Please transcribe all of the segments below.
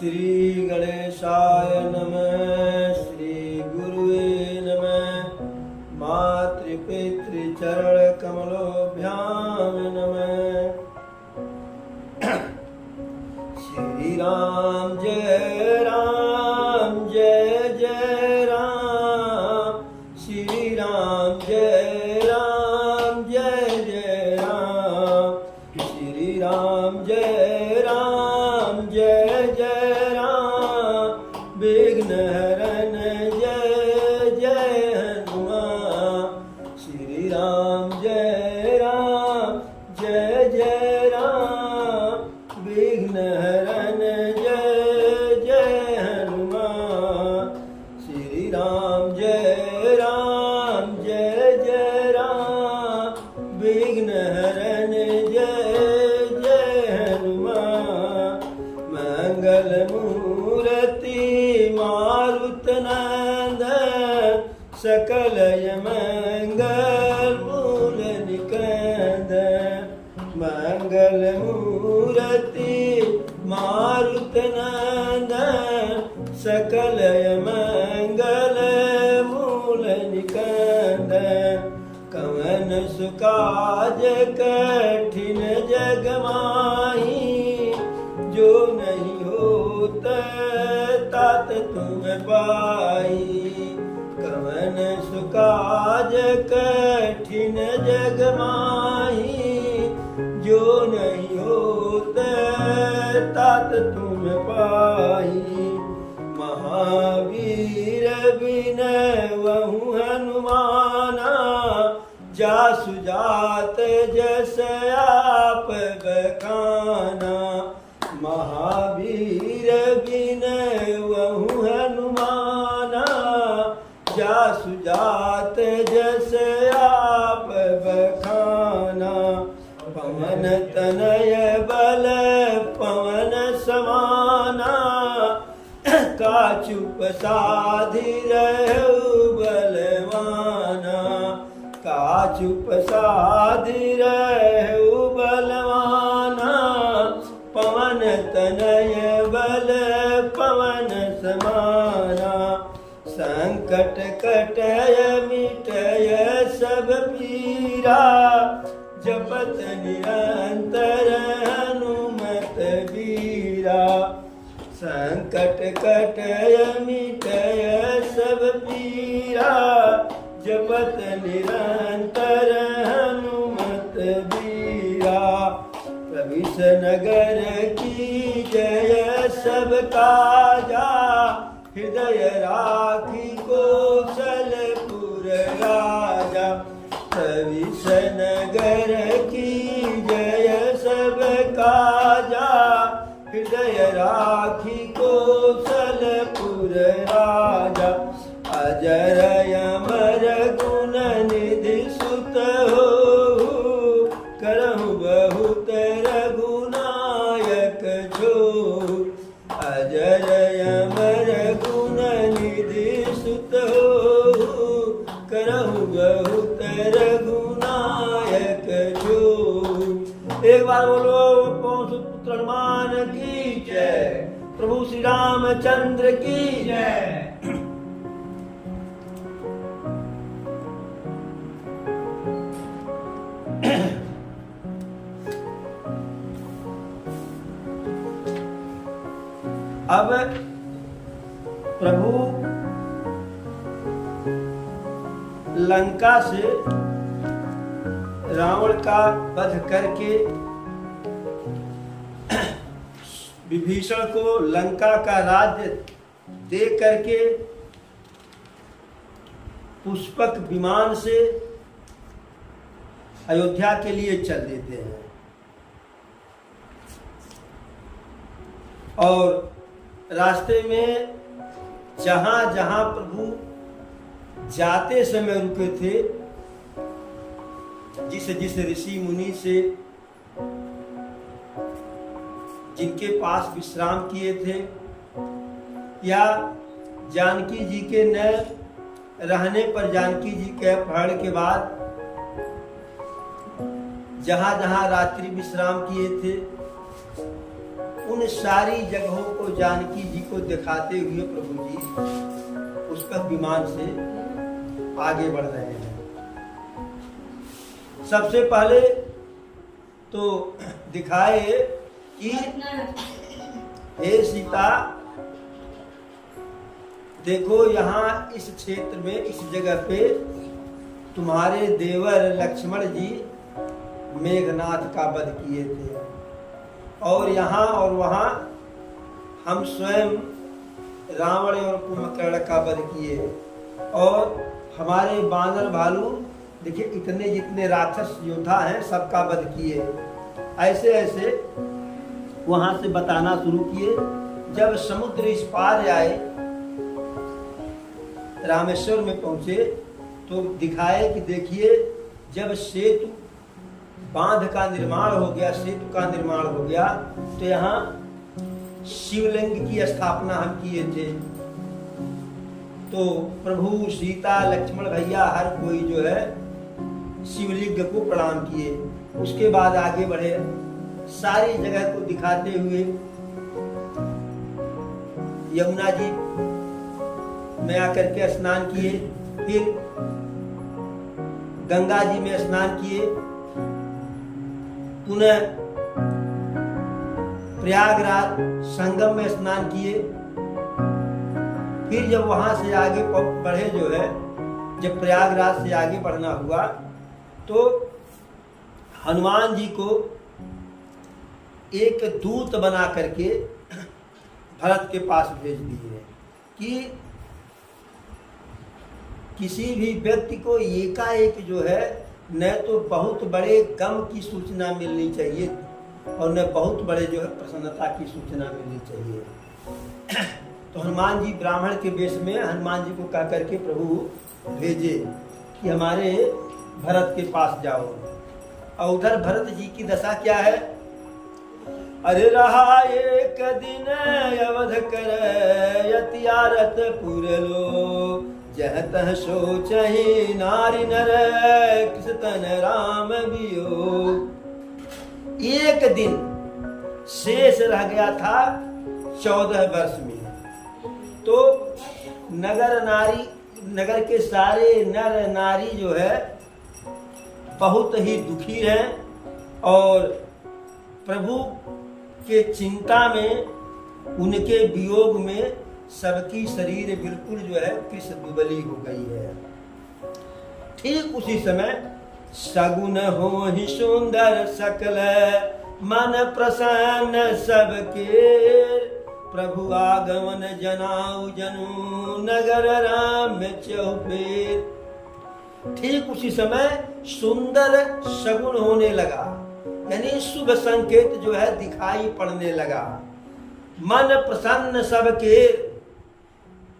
श्री गणेशाय नमः। श्री गुरुवे नमः। मातृपितृचरण कमलोभ्याम नमः। श्री राम जय राम जय जय राम। श्री राम जय राम जय जय राम। श्री राम जय राम जय जय राम। विघ्न हरन जय जय हनुमान। श्री राम जय राम जय जय राम। विघ्न हरन जय जय हनुमान। श्री राम जय राम जय जय राम। विघ्न हरन जय जय हनुमान। मंगल मूर्ति मारुत नंदन। सकल मंगल मूल निकंदन। मंगल मूर्ति मारुत नंदन। सकल मंगल मूल निकंदन। कवन सुकाज कठिन जग माही। जो नहीं होता तात तुम पाई। कवन सुकाज कठिन जग माही। जो नहीं होता तात तुम पाई। महावीर विनयहु हनुमाना। जासु जात जस आप बखाना। महावीर विनयहु हनुमाना। जासु जात जस आप बखाना। पवन तनय बल पवन समाना। काचुप साधि रहु बलवाना। काचुप साधि रहु बलवाना। पवन तनय बल पवन समाना। संकट कटय मिटय सब पीरा। जपत निरंतर हनुमत बीरा। संकट कटय मिटय सब पीरा। जपत निरंतर हनुमत बीरा। प्रविश नगर की जय सब काजा। हृदय राखी कौशलपुर राजा। प्रविश नगर की जय सब काजा। हृदय राखी कौशलपुर राजा। अजर अमर गुण निधि सुत हो। करहु बहुत रघुनायक छो। अजर अमर गुण निधि सुत हो। करहु बहुत रघुनायक छो। एक बार बोलो पवन सुत पुत्र हनुमान की जय। प्रभु श्री रामचंद्र की जय। अब प्रभु लंका से रावण का वध करके विभीषण को लंका का राज्य दे करके पुष्पक विमान से अयोध्या के लिए चल देते हैं। और रास्ते में जहां जहां प्रभु जाते समय रुके थे, जिस जिस ऋषि मुनि से जिनके पास विश्राम किए थे, या जानकी जी के न रहने पर जानकी जी के अपहरण के बाद जहां जहां रात्रि विश्राम किए थे, उन सारी जगहों को जानकी जी को दिखाते हुए प्रभु जी पुष्पक विमान से आगे बढ़ रहे हैं। सबसे पहले तो दिखाए कि हे सीता, देखो यहाँ इस क्षेत्र में, इस जगह पे तुम्हारे देवर लक्ष्मण जी मेघनाथ का वध किए थे, और यहाँ और वहाँ हम स्वयं रावण और कुंभकर्ण का वध किए, और हमारे बानर भालू देखिए इतने जितने राक्षस योद्धा हैं सबका वध किए। ऐसे ऐसे वहां से बताना शुरू किए। जब समुद्र इस पार आए, रामेश्वर में पहुंचे, तो दिखाए कि देखिए जब सेतु बांध का निर्माण हो गया, सेतु का निर्माण हो गया, तो यहाँ शिवलिंग की स्थापना हम किए थे। तो प्रभु सीता लक्ष्मण भैया हर कोई जो है शिवलिंग को प्रणाम किए। उसके बाद आगे बढ़े, सारी जगह को दिखाते हुए यमुना जी में आकर के स्नान किए, फिर गंगा जी में स्नान किए, पुनः प्रयागराज संगम में स्नान किए। फिर जब वहां से आगे बढ़े जो है, जब प्रयागराज से आगे बढ़ना हुआ, तो हनुमान जी को एक दूत बना करके भरत के पास भेज दिए कि किसी भी व्यक्ति को एकाएक जो है न तो बहुत बड़े गम की सूचना मिलनी चाहिए और न बहुत बड़े जो है प्रसन्नता की सूचना मिलनी चाहिए। तो हनुमान जी ब्राह्मण के वेश में हनुमान जी को कह करके प्रभु भेजे कि हमारे भरत के पास जाओ। और उधर भरत जी की दशा क्या है? अरे रहा एक दिन अवध कर यतियारत पुर लो, जह तह सोचहि नारी नर किस तन राम बियो। एक दिन शेष रह गया था 14 वर्ष में। तो नगर के सारे नर नारी जो है बहुत ही दुखी हैं और प्रभु के चिंता में, उनके वियोग में सबकी शरीर बिल्कुल जो है कृष दुबली हो गई है। ठीक उसी समय सगुन हो ही सुंदर सकल मन प्रसन्न सबके, प्रभु आगमन जनाऊ जनु नगर राम चौफेर। ठीक उसी समय सुंदर शगुन होने लगा, यानी शुभ संकेत जो है दिखाई पड़ने लगा। मन प्रसन्न सबके,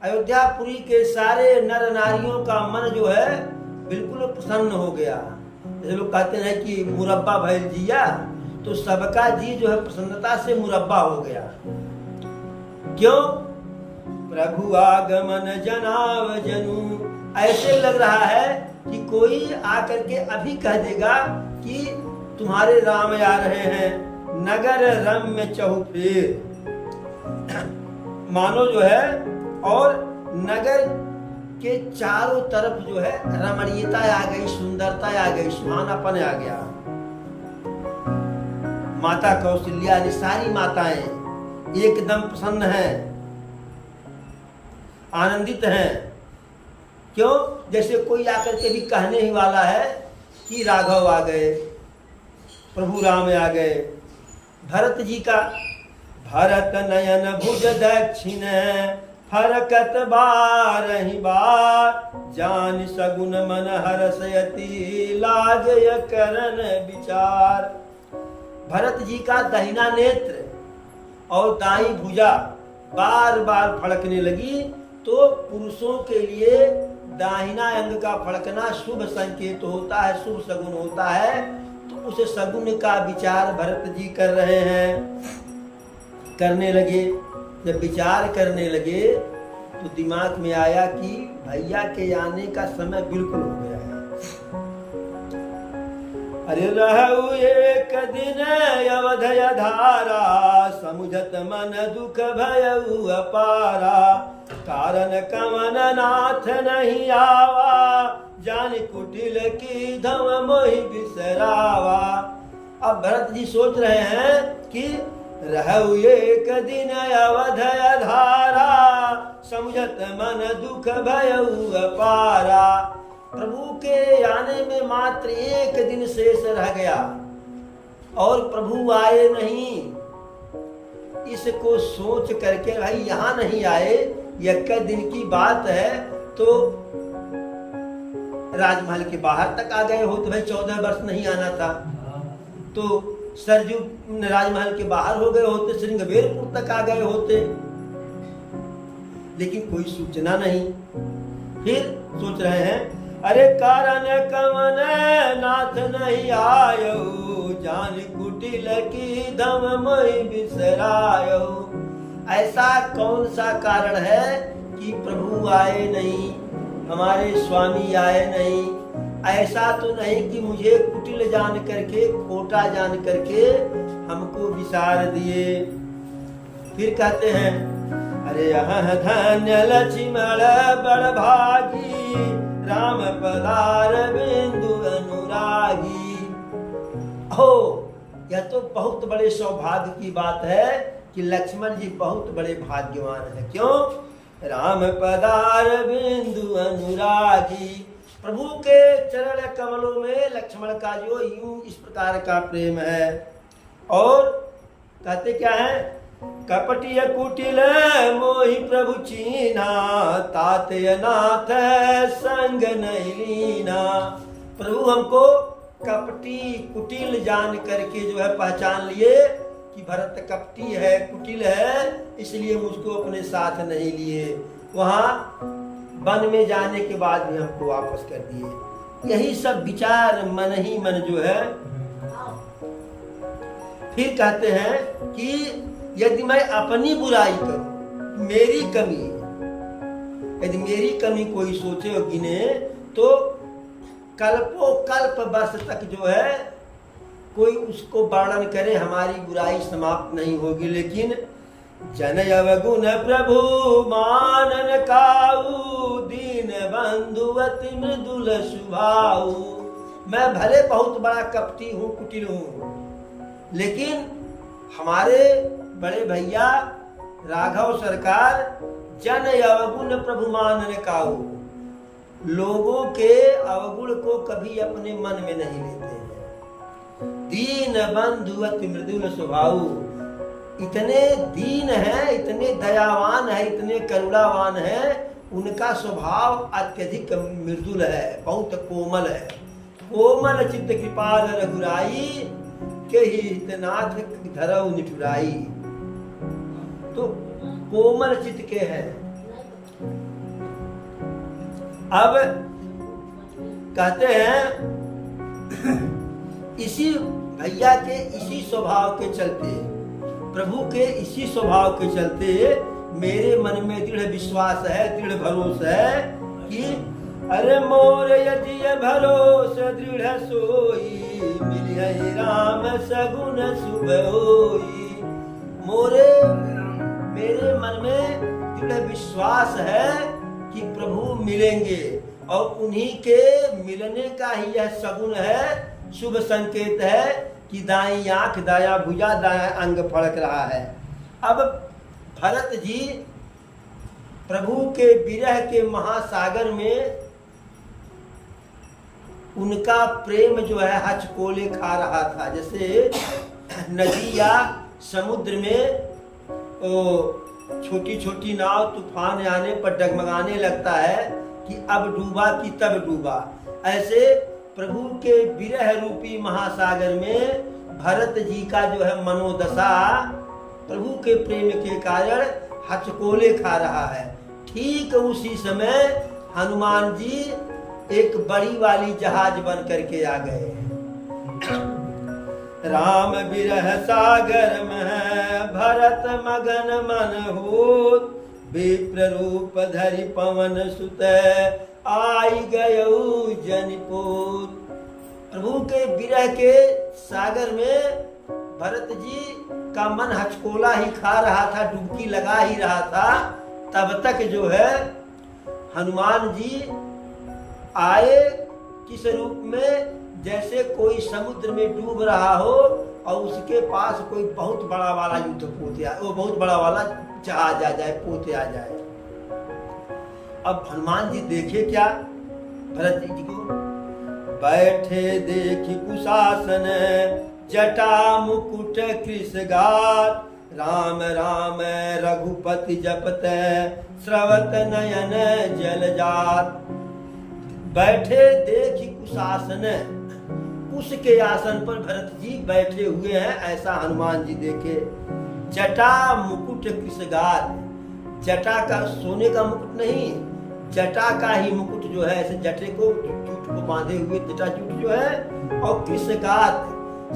अयोध्यापुरी के सारे नर नारियों का मन जो है बिल्कुल प्रसन्न हो गया। जैसे लोग कहते हैं कि मुरब्बा भइल जिया, तो सबका जी जो है प्रसन्नता से मुरब्बा हो गया। क्यों? प्रभु आगमन जनाव जनु। ऐसे लग रहा है कि कोई आकर के अभी कह देगा कि तुम्हारे राम आ रहे हैं, नगर रम्य चहुफेर। मानो जो है, और नगर के चारों तरफ जो है रमणीयता आ गई, सुंदरता आ गई, सुहानापन आ गया। माता कौशल्या ने सारी माताएं एकदम प्रसन्न हैं, आनंदित हैं। क्यों? जैसे कोई आकर के भी कहने ही वाला है कि राघव आ गए, प्रभु राम आ गए। भरत जी का भरत नयन भुज दक्षिण फरकत बारहि बार, जान सगुन मन हरसयति लागय करन विचार। भरत जी का दाहिना नेत्र और दाई भुजा बार बार फड़कने लगी। तो पुरुषों के लिए दाहिना अंग का फड़कना शुभ संकेत होता है, शुभ सगुन होता है। तो उस सगुन का विचार भरत जी कर रहे हैं, करने लगे। जब विचार करने लगे तो दिमाग में आया कि भैया के आने का समय बिल्कुल हो गया है। अरे रहु एक दिन अवधय धारा, समुझत मन दुख भयउ अपारा। कारण कवन नाथ नहीं आवा, जान कुटिल की धम मोहि बिसरावा। अब भरत जी सोच रहे हैं कि रहु एक दिन अवधय धारा, समुझत मन दुख भयउ अपारा। प्रभु के आने में मात्र एक दिन शेष रह गया और प्रभु आए नहीं। इसको सोच करके भाई यहाँ नहीं आए, एक दिन की बात है, तो राजमहल के बाहर तक आ गए होते। भाई 14 वर्ष नहीं आना था तो सरजू राजमहल के बाहर हो गए होते, श्रृंगवेरपुर तक आ गए होते, लेकिन कोई सूचना नहीं। फिर सोच रहे हैं अरे कारण कवन नाथ नहीं आयो, जान कुटिल की धम मोहि बिसरायो। ऐसा कौन सा कारण है कि प्रभु आए नहीं, हमारे स्वामी आए नहीं? ऐसा तो नहीं कि मुझे कुटिल जान करके, खोटा जान करके हमको विसार दिए। फिर कहते हैं अरे यह धन्य लक्ष्मण बड़ भागी, राम पधार बिंदु अनुरागी। हो, यह तो बहुत बड़े सौभाग्य की बात है कि लक्ष्मण जी बहुत बड़े भाग्यवान हैं। क्यों? राम पधार बिंदु अनुरागी। प्रभु के चरण कमलों में लक्ष्मण का जो यूं इस प्रकार का प्रेम है। और कहते क्या है? कपटिय कुटिल मोहि प्रभु चीना, तातय नाथ संग नहीं लीना। प्रभु हमको कपटी कुटिल जान करके जो है पहचान लिए कि भरत कपटी है, कुटिल है, इसलिए मुझको अपने साथ नहीं लिए। वहां वन में जाने के बाद भी हमको वापस कर दिए। यही सब विचार मन ही मन जो है। फिर कहते हैं कि यदि मैं अपनी बुराई करूं, मेरी कमी, यदि मेरी कमी कोई सोचे और गिने, तो कल्पों कल्प वर्ष तक जो है कोई उसको वर्णन करे, हमारी बुराई समाप्त नहीं होगी। लेकिन जन अवगुण प्रभु मानन काऊ, दीन बंधु अति मृदुल स्वभाव। मैं भले बहुत बड़ा कपटी हूँ, कुटिल हूँ, लेकिन हमारे बड़े भैया राघव सरकार जन अवगुण प्रभु मानन काऊ, लोगों के अवगुण को कभी अपने मन में नहीं लेते हैं। दीन बंधु अति मृदुल स्वभाव, इतने दीन है, इतने दयावान है, इतने करुणावान है, उनका स्वभाव अत्यधिक मृदुल है, बहुत कोमल है। कोमल चित्त कृपाल रघुराई, के ही हितनाथ धरऊ निठुराई। तो कोमल चित्त के हैं। अब कहते हैं इसी भैया के इसी स्वभाव के चलते, प्रभु के इसी स्वभाव के चलते मेरे मन में दृढ़ विश्वास है, दृढ़ भरोसा है कि अरे मोर यजिय भरोस दृढ़ सोई, मिलिय राम सगुन शुभ होई। मेरे मन में दृढ़ विश्वास है कि प्रभु मिलेंगे और उन्हीं के मिलने का ही यह सगुन है, शुभ संकेत है कि दाई आंख दाया भुजा दाया अंग फड़क रहा है। अब भरत जी प्रभु के विरह के महासागर में उनका प्रेम जो है हचकोले खा रहा था। जैसे नदी या समुद्र में छोटी छोटी नाव तूफान आने पर डगमगाने लगता है कि अब डूबा कि तब डूबा, ऐसे प्रभु के विरह रूपी महासागर में भरत जी का जो है मनोदशा प्रभु के प्रेम के कारण हचकोले खा रहा है। ठीक उसी समय हनुमान जी एक बड़ी वाली जहाज बन करके आ गए। राम विरह सागर में भरत मगन मन होत, विप्र रूप धरि पवन सुत आई गयौ जनिपोत। प्रभु के विरह के सागर में भरत जी का मन हचकोला ही खा रहा था, डुबकी लगा ही रहा था। तब तक जो है हनुमान जी आए किस रूप में, जैसे कोई समुद्र में डूब रहा हो और उसके पास कोई बहुत बड़ा वाला युद्ध पोते आ, वो बहुत बड़ा वाला जहाज आ जाए, पोते आ जाए। अब हनुमान जी देखे क्या भरत जी को, बैठे देखी कुशासन जटा मुकुट कृषगात, राम राम रघुपति जपते स्रवत नयन जल जात। बैठे देखी कुशासन, उसके आसन पर भरत जी बैठे हुए हैं, ऐसा हनुमान जी देखे। जटा मुकुट कृषगात, जटा का सोने का मुकुट नहीं, जटा का ही मुकुट जो है, ऐसे जटे को जूट को बांधे हुए जटा जूट जो है, और कृषगात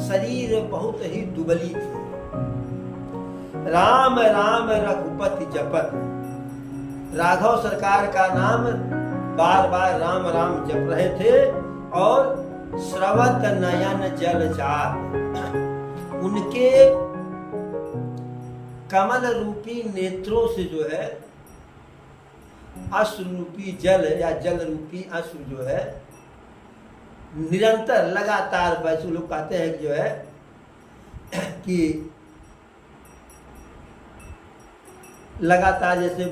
शरीर बहुत ही दुबली थी। राम राम रघुपति जपत, राघव सरकार का नाम बार बार राम राम जप रहे थे। और स्रवत नयन जल जात, उनके कमल रूपी नेत्रों से जो है अश्रु रूपी जल या जल रूपी अश्रु जो है निरंतर लगातार, वैसे लोग कहते हैं कि जो है कि लगातार जैसे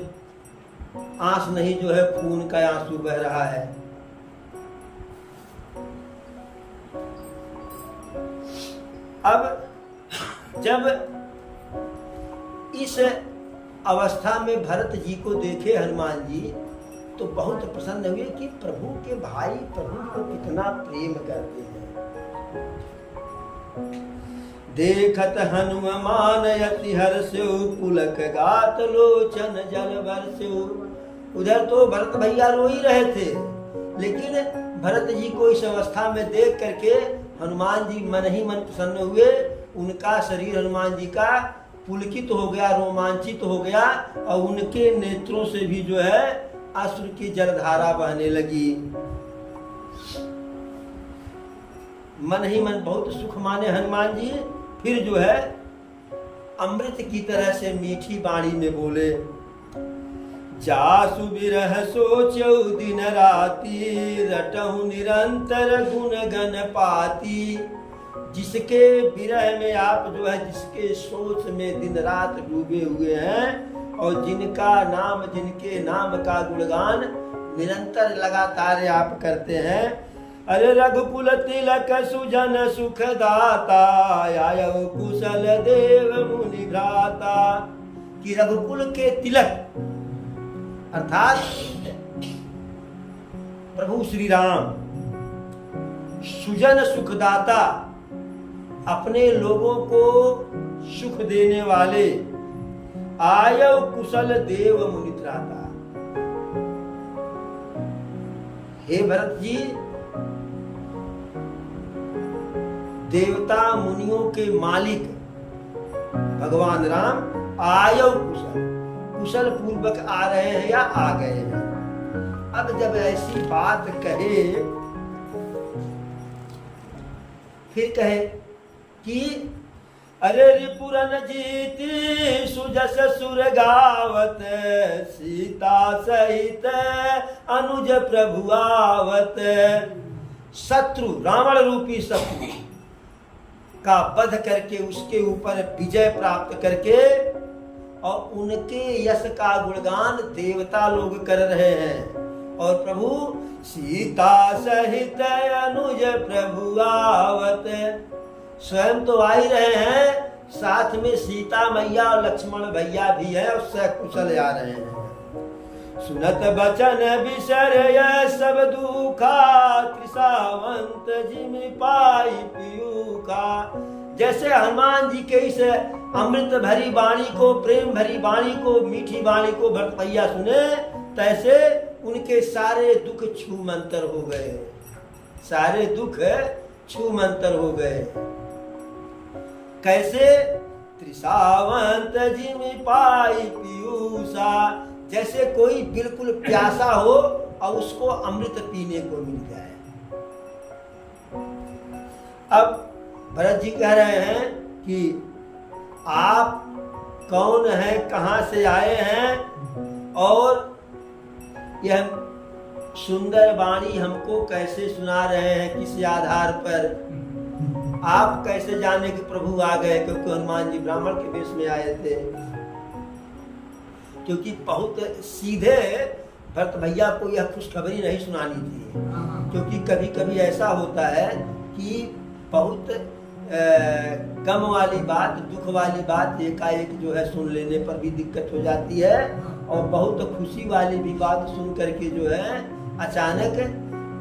आंस नहीं जो है खून का आंसू बह रहा है। अब जब इस अवस्था में भरत जी को देखे हनुमान जी तो बहुत प्रसन्न हुए कि प्रभु के भाई प्रभु को कितना प्रेम करते हैं। देखत हनुमान यति हर्षो पुलक गात लोचन जल बरसो। उधर तो भरत भैया रो ही रहे थे, लेकिन भरत जी को इस अवस्था में देख करके हनुमान जी मन ही मन प्रसन्न हुए। उनका शरीर हनुमान जी का पुलकित हो गया, रोमांचित हो गया, और उनके नेत्रों से भी जो है अश्रु की जलधारा बहने लगी। मन ही मन बहुत सुख माने हनुमान जी। फिर जो है अमृत की तरह से मीठी वाणी में बोले, जासु बिरह सोचौ दिन राति, रटहु निरंतर गुण गण पाती। जिसके विरह में आप जो है जिसके सोच में दिन रात डूबे हुए हैं, और जिनके नाम का गुणगान निरंतर लगातार आप करते हैं। अरे रघुकुल तिलक सुजन सुख दाता, आयो कुशल देव मुनि भ्राता। कि रघुकुल के तिलक अर्थात प्रभु श्री राम, सुजन सुखदाता, अपने लोगों को सुख देने वाले, आयो कुशल देव मुनि त्राता। हे भरत जी, देवता मुनियों के मालिक भगवान राम आयो कुशल पूर्वक आ रहे हैं या आ गए हैं। अब जब ऐसी बात कहे, फिर कहे कि अरे रिपुरन जीती सुजस सुर गावत, सीता सहित अनुज प्रभु आवत। शत्रु, रावण रूपी शत्रु का वध करके उसके ऊपर विजय प्राप्त करके और उनके यश का गुणगान देवता लोग कर रहे हैं। और प्रभु सीता सहित अनुज प्रभु आवत, स्वयं तो आ ही रहे हैं, साथ में सीता मैया और लक्ष्मण भैया भी है और सकुशल आ रहे हैं। सुनत बचन बिसर सब दुखा, त्रिसावंत जिमि पाई पियूखा। जैसे हनुमान जी के इस अमृत भरी वाणी को, प्रेम भरी वाणी को, मीठी वाणी को भरत भैया सुने, तैसे उनके सारे दुख छूमंतर हो गए, सारे दुख छूमंतर हो गए। कैसे? त्रिसावंत जिमि पाई पियूषा, जैसे कोई बिल्कुल प्यासा हो और उसको अमृत पीने को मिल जाए। अब भरत जी कह रहे हैं कि आप कौन हैं, कहाँ से आए हैं और यह सुंदर वाणी हमको कैसे सुना रहे हैं, किस आधार पर आप कैसे जाने कि प्रभु आ गए? क्योंकि हनुमान जी ब्राह्मण के वेश में आए थे। क्योंकि बहुत सीधे भरत भैया को यह खुशखबरी नहीं सुनानी थी, क्योंकि कभी कभी ऐसा होता है कि बहुत गम वाली बात, दुख वाली बात एकाएक जो है सुन लेने पर भी दिक्कत हो जाती है, और बहुत खुशी वाली भी बात सुन करके जो है अचानक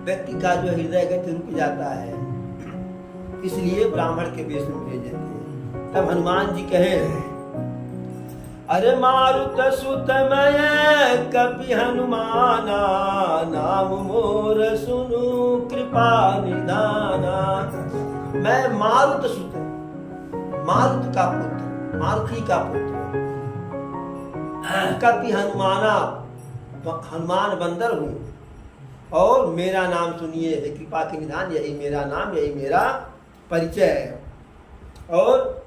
व्यक्ति का जो हृदय गति रुक जाता है। इसलिए ब्राह्मण के वेश में भेजे थे। तब हनुमान जी कहे, अरे मारुत सुत मैं कपि हनुमाना, नाम मोर सुनु कृपा निधाना। मैं मारुत सुत, मारुत का पुत्र, मारुति का पुत्र, कपि हनुमाना, हनुमान बंदर हूँ, और मेरा नाम सुनिए, हे कृपा के निधान, यही मेरा नाम, यही मेरा परिचय है। और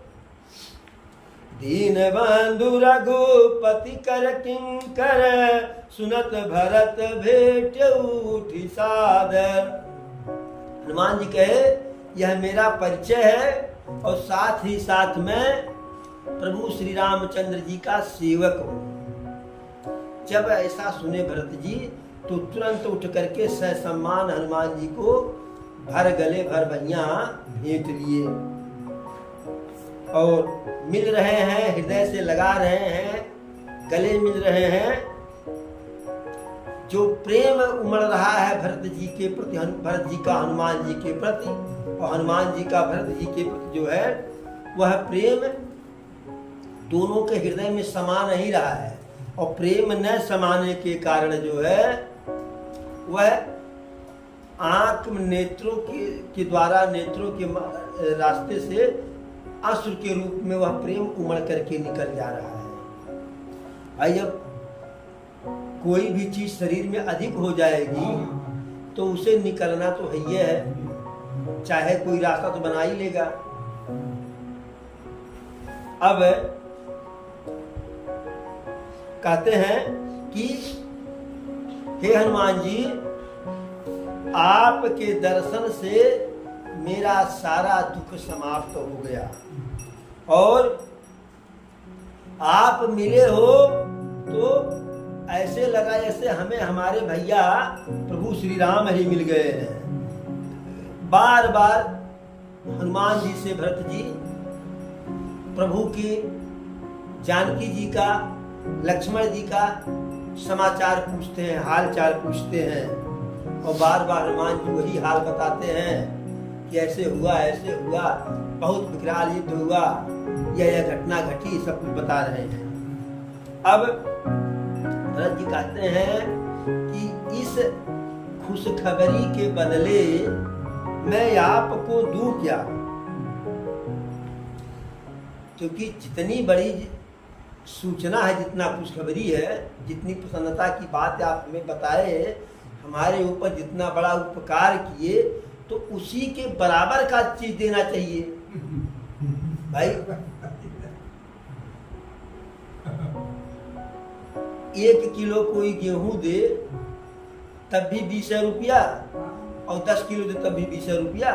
दीन बंधु रघुपति कर किंकर, सुनत भरत भेट उठी सादर। हनुमान जी कहे, यह मेरा परिचय है, और साथ ही साथ में प्रभु श्री रामचंद्र जी का सेवक हूँ। जब ऐसा सुने भरत जी तो तुरंत उठ करके ससम्मान हनुमान जी को भर गले भर बहिया भेंट लिए, और मिल रहे हैं, हृदय से लगा रहे हैं, गले मिल रहे हैं। जो प्रेम उमड़ रहा है भरत जी के प्रति, भरत जी का हनुमान जी के प्रति, और हनुमान जी का भरत जी के प्रति जो है वह प्रेम दोनों के हृदय में समा नहीं रहा है, और प्रेम न समाने के कारण जो है वह आंख नेत्रों के द्वारा, नेत्रों के रास्ते से अश्रु के रूप में वह प्रेम उमड़ करके निकल जा रहा है। जब कोई भी चीज शरीर में अधिक हो जाएगी तो उसे निकलना तो है, चाहे कोई रास्ता तो बना ही लेगा। अब कहते हैं कि हे हनुमान जी, आपके दर्शन से मेरा सारा दुख समाप्त हो गया, और आप मिले हो तो ऐसे लगा जैसे हमें हमारे भैया प्रभु श्री राम ही मिल गए हैं। बार बार हनुमान जी से भरत जी प्रभु की, जानकी जी का, लक्ष्मण जी का समाचार पूछते हैं, हाल चाल पूछते हैं, और बार बार हनुमान जी वही हाल बताते हैं कि ऐसे हुआ, ऐसे हुआ, बहुत विकराल युद्ध हुआ, यह घटना घटी, सब कुछ बता रहे हैं। अब भरत जी कहते हैं कि इस खुशखबरी के बदले मैं आपको दूं क्या? क्योंकि जितनी बड़ी सूचना है, जितना खुशखबरी है, जितनी प्रसन्नता की बात आप हमें बताए, हमारे ऊपर जितना बड़ा उपकार किए, तो उसी के बराबर का चीज देना चाहिए भाई। 1 किलो कोई गेहूं दे तब भी 20 रुपया, और 10 किलो दे तब भी 20 रुपया।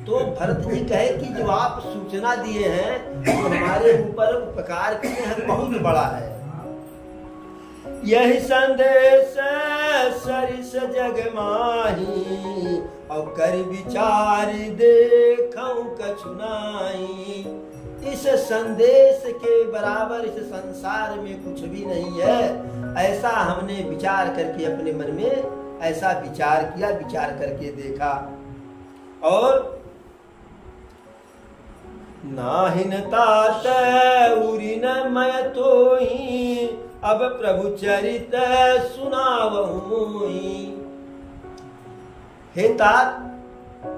तो भरत जी कहे कि जो आप सूचना दिए हैं, तो हमारे ऊपर उपकार किए हैं, बहुत बड़ा है। यही संदेश सरिस जग माही, और कर विचार देखऊं कछु नाई। इस संदेश के बराबर इस संसार में कुछ भी नहीं है। ऐसा हमने विचार करके अपने मन में ऐसा विचार किया, विचार करके देखा, और नाहिन तात उरिन मय तोहि, अब प्रभु चरित सुनावहुँ। हे तात,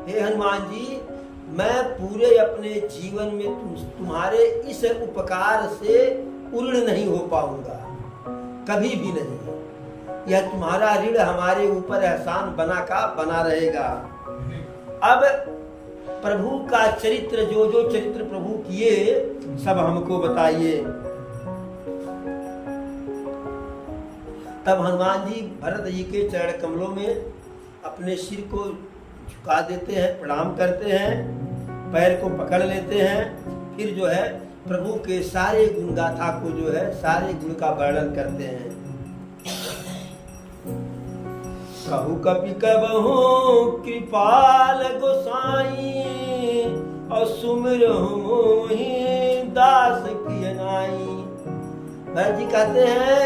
हे हनुमान जी, मैं पूरे अपने जीवन में तुम्हारे इस उपकार से उऋण नहीं हो पाऊंगा, कभी भी नहीं। यह तुम्हारा ऋण हमारे ऊपर एहसान बना का बना रहेगा। अब प्रभु का चरित्र, जो जो चरित्र प्रभु किए सब हमको बताइए। तब हनुमान जी भरत जी के चरण कमलों में अपने सिर को झुका देते हैं, प्रणाम करते हैं, पैर को पकड़ लेते हैं, फिर जो है प्रभु के सारे गुण गाथा को जो है सारे गुण का वर्णन करते हैं। कहु कपि कबहु कृपाल गोसाई, और सुमिरहु मोहि दास किय नाई। भरत जी कहते हैं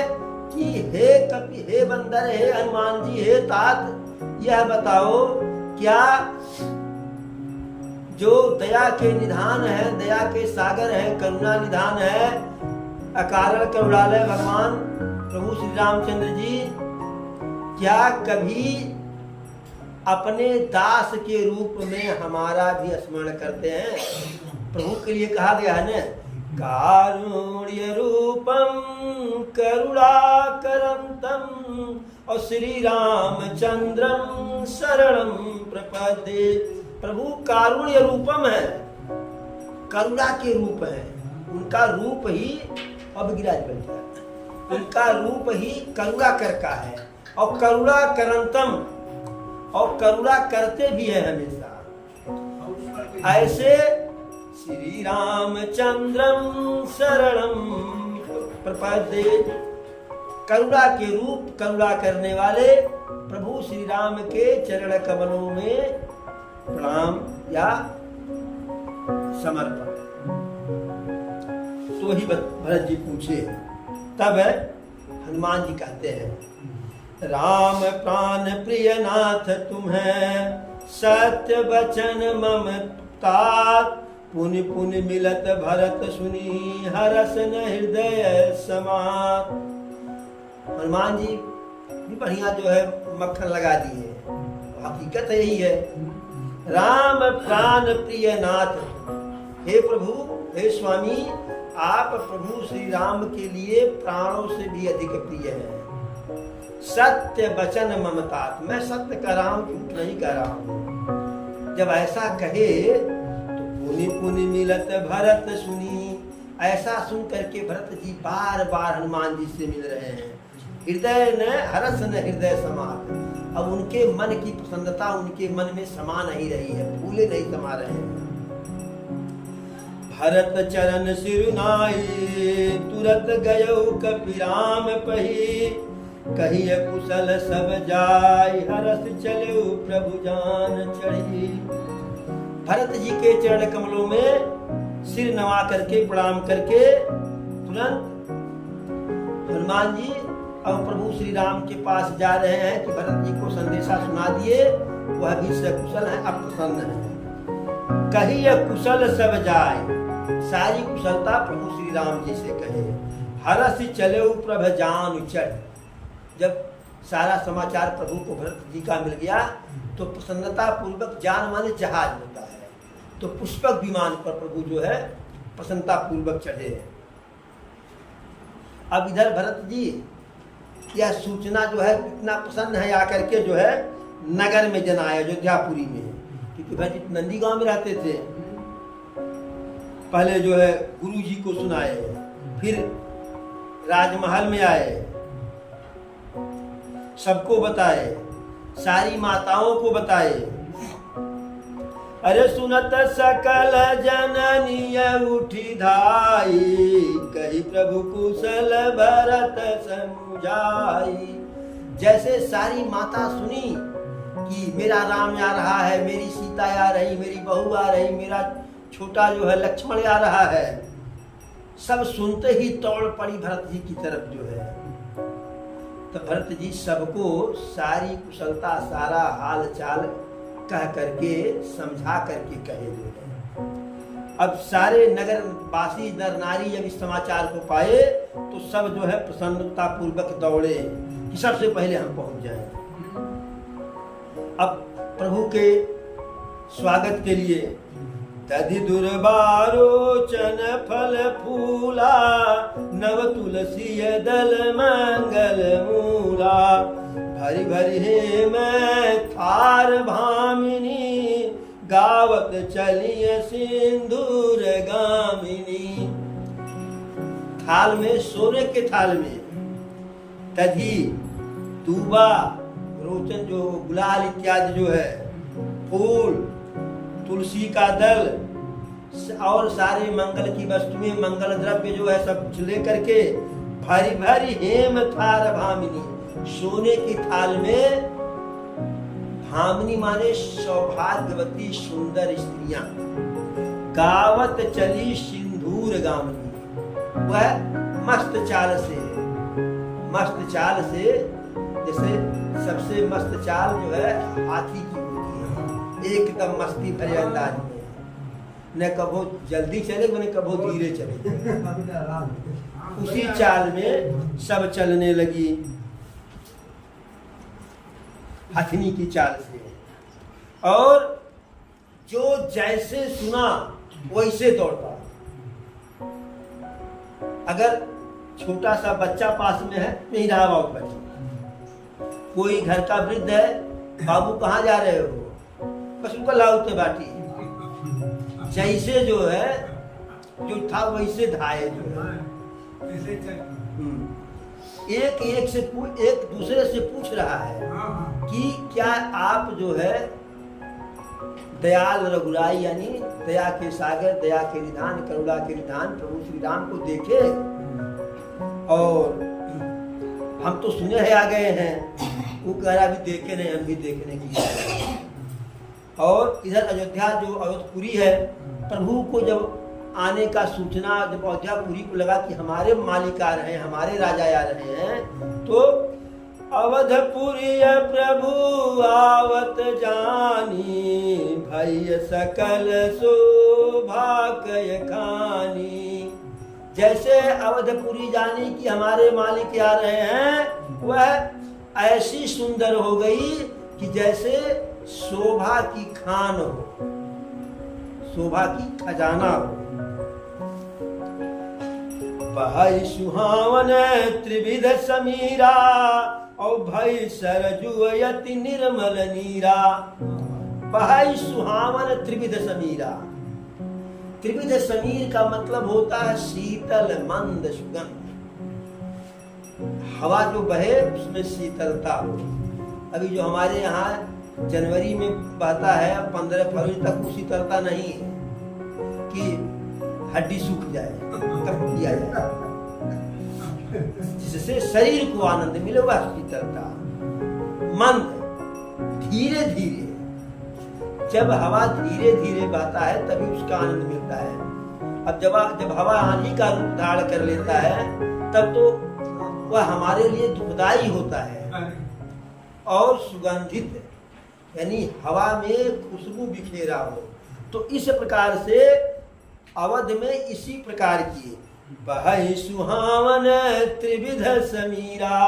कि हे कपि, हे बंदर, हे हनुमान जी, हे तात, यह बताओ क्या जो दया के निधान है, दया के सागर है, करुणा निधान है, अकारण करुणालय भगवान प्रभु श्री रामचंद्र जी क्या कभी अपने दास के रूप में हमारा भी स्मरण करते हैं? प्रभु के लिए कहा गया है न, कारुण्य रूपम करुणाकरंतम, और श्री रामचंद्रम शरणम प्रपद्ये। प्रभु कारुण्य रूपम है, करुणा के रूप है, उनका रूप ही अब गिराज बन गया, उनका रूप ही करुणा कर का है, और करुणा करंतम, और करुणा करते भी है हमेशा। ऐसे श्री रामचंद्रम शरणम प्रपद्ये, करुणा के रूप, करुणा करने वाले प्रभु श्री राम के चरण कमलों में प्रणाम या समर्पण। तो ही भरत जी पूछे। तब हनुमान जी कहते हैं, राम प्राण प्रिय नाथ तुम्हें, सत्य वचन मम तात, पुनि पुनि मिलत भरत सुनी, हरस न हृदय समात। हनुमान जी भी बढ़िया जो है मक्खन लगा दिए, हकीकत यही है। राम प्राण प्रिय नाथ, हे प्रभु, हे स्वामी, आप प्रभु श्री राम के लिए प्राणों से भी अधिक प्रिय हैं। सत्य वचन ममता, मैं सत्य कह रहा हूं, झूठ नहीं कह रहा हूं। जब ऐसा कहे तो पुनि पुनि मिलत भरत सुनी, ऐसा सुन करके भरत जी बार बार हनुमान जी से मिल रहे हैं। हृदय न हरस न हृदय समात, अब उनके मन की प्रसन्नता उनके मन में समा नहीं रही है, फूले नहीं समा रहे हैं। भरत चरण सिरुनाई, तुरत गयो कपि राम पही, कहिए कुशल सब जाय, हरस चलो प्रभु जान चढ़ी। भरत जी के चरण कमलों में सिर नवा करके प्रणाम करके तुरंत हनुमान जी अब प्रभु श्री राम के पास जा रहे हैं कि भरत जी को संदेशा सुना दिए, वह भी सकुशल है, अप्रसन्न है। कहिए कुशल सब जाय, सारी कुशलता प्रभु श्री राम जी से कहे। हरस चले प्रभ जान चढ़, जब सारा समाचार प्रभु को भरत जी का मिल गया तो प्रसन्नता पूर्वक, जान माने जहाज होता है, तो पुष्पक विमान पर प्रभु जो है प्रसन्नता पूर्वक चढ़े। अब इधर भरत जी यह सूचना जो है इतना प्रसन्न है आकर के जो है नगर में जन आए, अयोध्यापुरी में, क्योंकि भरत जी नंदी गांव में रहते थे। पहले जो है गुरु जी को सुनाए, फिर राजमहल में आए, सबको बताए, सारी माताओं को बताए। अरे सुनत सकल जननीय उठी धाई, कही प्रभु कुशल भरत समुझाई। जैसे सारी माता सुनी कि मेरा राम आ रहा है, मेरी सीता आ रही, मेरी बहू आ रही, मेरा छोटा जो है लक्ष्मण आ रहा है, सब सुनते ही दौड़ पड़ी भरत जी की तरफ जो है। तो भरत जी सबको सारी कुशलता, सारा हाल चाल कह करके समझा करके कहे जो है। अब सारे नगर वासी नर नारी जब इस समाचार को पाए तो सब जो है प्रसन्नता पूर्वक दौड़े कि सबसे पहले हम पहुंच जाएं। अब प्रभु के स्वागत के लिए तधि दुर्बारोचन फल फूला, नव तुलसी दल मंगल मूला। भरी भरी हे मैं थार भामिनी, गावत चलिए सिंदूर गामिनी। थाल में, सोने के थाल में दधी, दूबा, रोचन जो गुलाल इत्यादि जो है, फूल, तुलसी का दल और सारे मंगल की वस्तुएं, मंगल द्रव्य जो है सब लेकर के भारी भारी हेम थार भामिनी, सोने की थाल में, भामिनी माने सौभाग्यवती सुंदर स्त्रियां, गावत चली सिंदूर गामिनी, वह मस्त चाल से, जैसे सबसे मस्त चाल जो है हाथी की होती है, एकदम मस्ती भरे अंदाज में, न कभो जल्दी चले न कभो धीरे चले, उसी चाल में सब चलने लगी, हथनी की चाल से। और जो जैसे सुना वैसे दौड़ता। अगर छोटा सा बच्चा पास में है, नहीं रहा बाबू बच्चा, कोई घर का वृद्ध है, बाबू कहाँ जा रहे हो, बस उनको लाउते बाटी, जैसे जो है जो था वैसे धाये जो है, एक दूसरे से पूछ रहा है कि क्या आप जो है दयाल रघुराई यानी दया के सागर, दया के निधान, करुणा के निधान प्रभु श्री राम को देखे, और हम तो सुने हैं आ गए हैं, वो कह रहा अभी देखे नहीं, हम भी देखने की। और इधर अयोध्या जो अयोध्यपुरी है, प्रभु को जब आने का सूचना जब अयोध्यापुरी को लगा कि हमारे मालिक आ रहे हैं, हमारे राजा आ रहे हैं, तो अवधपुरी प्रभु आवत जानी, भय सकल शोभा कय खानी। जैसे अवधपुरी जानी कि हमारे मालिक आ रहे हैं, वह ऐसी सुंदर हो गई कि जैसे शोभा की खान हो, शोभा की खजाना हो। बहै सुहावन त्रिविध समीरा, और भई सरजुयति निर्मल नीरा। बहै सुहावन त्रिविध समीरा, त्रिविध समीर का मतलब होता है शीतल मंद सुगंध, हवा जो बहे उसमें शीतलता हो। अभी जो हमारे यहाँ जनवरी में बहता है, 15 फरवरी तक वो शीतलता नहीं है कि हड्डी सूख जाए तब किया जाए, जिससे शरीर को आनंद मिलेगा। शीतलता मंद, धीरे धीरे, जब हवा धीरे धीरे बहता है तभी उसका आनंद मिलता है। अब जब हवा आंधी का रूप धारण कर लेता है तब तो वह हमारे लिए दुखदाई होता है। और सुगंधित यानी हवा में खुशबू बिखेरा हो, तो इस प्रकार से अवध में इसी प्रकार की बहै सुहावन त्रिविध समीरा,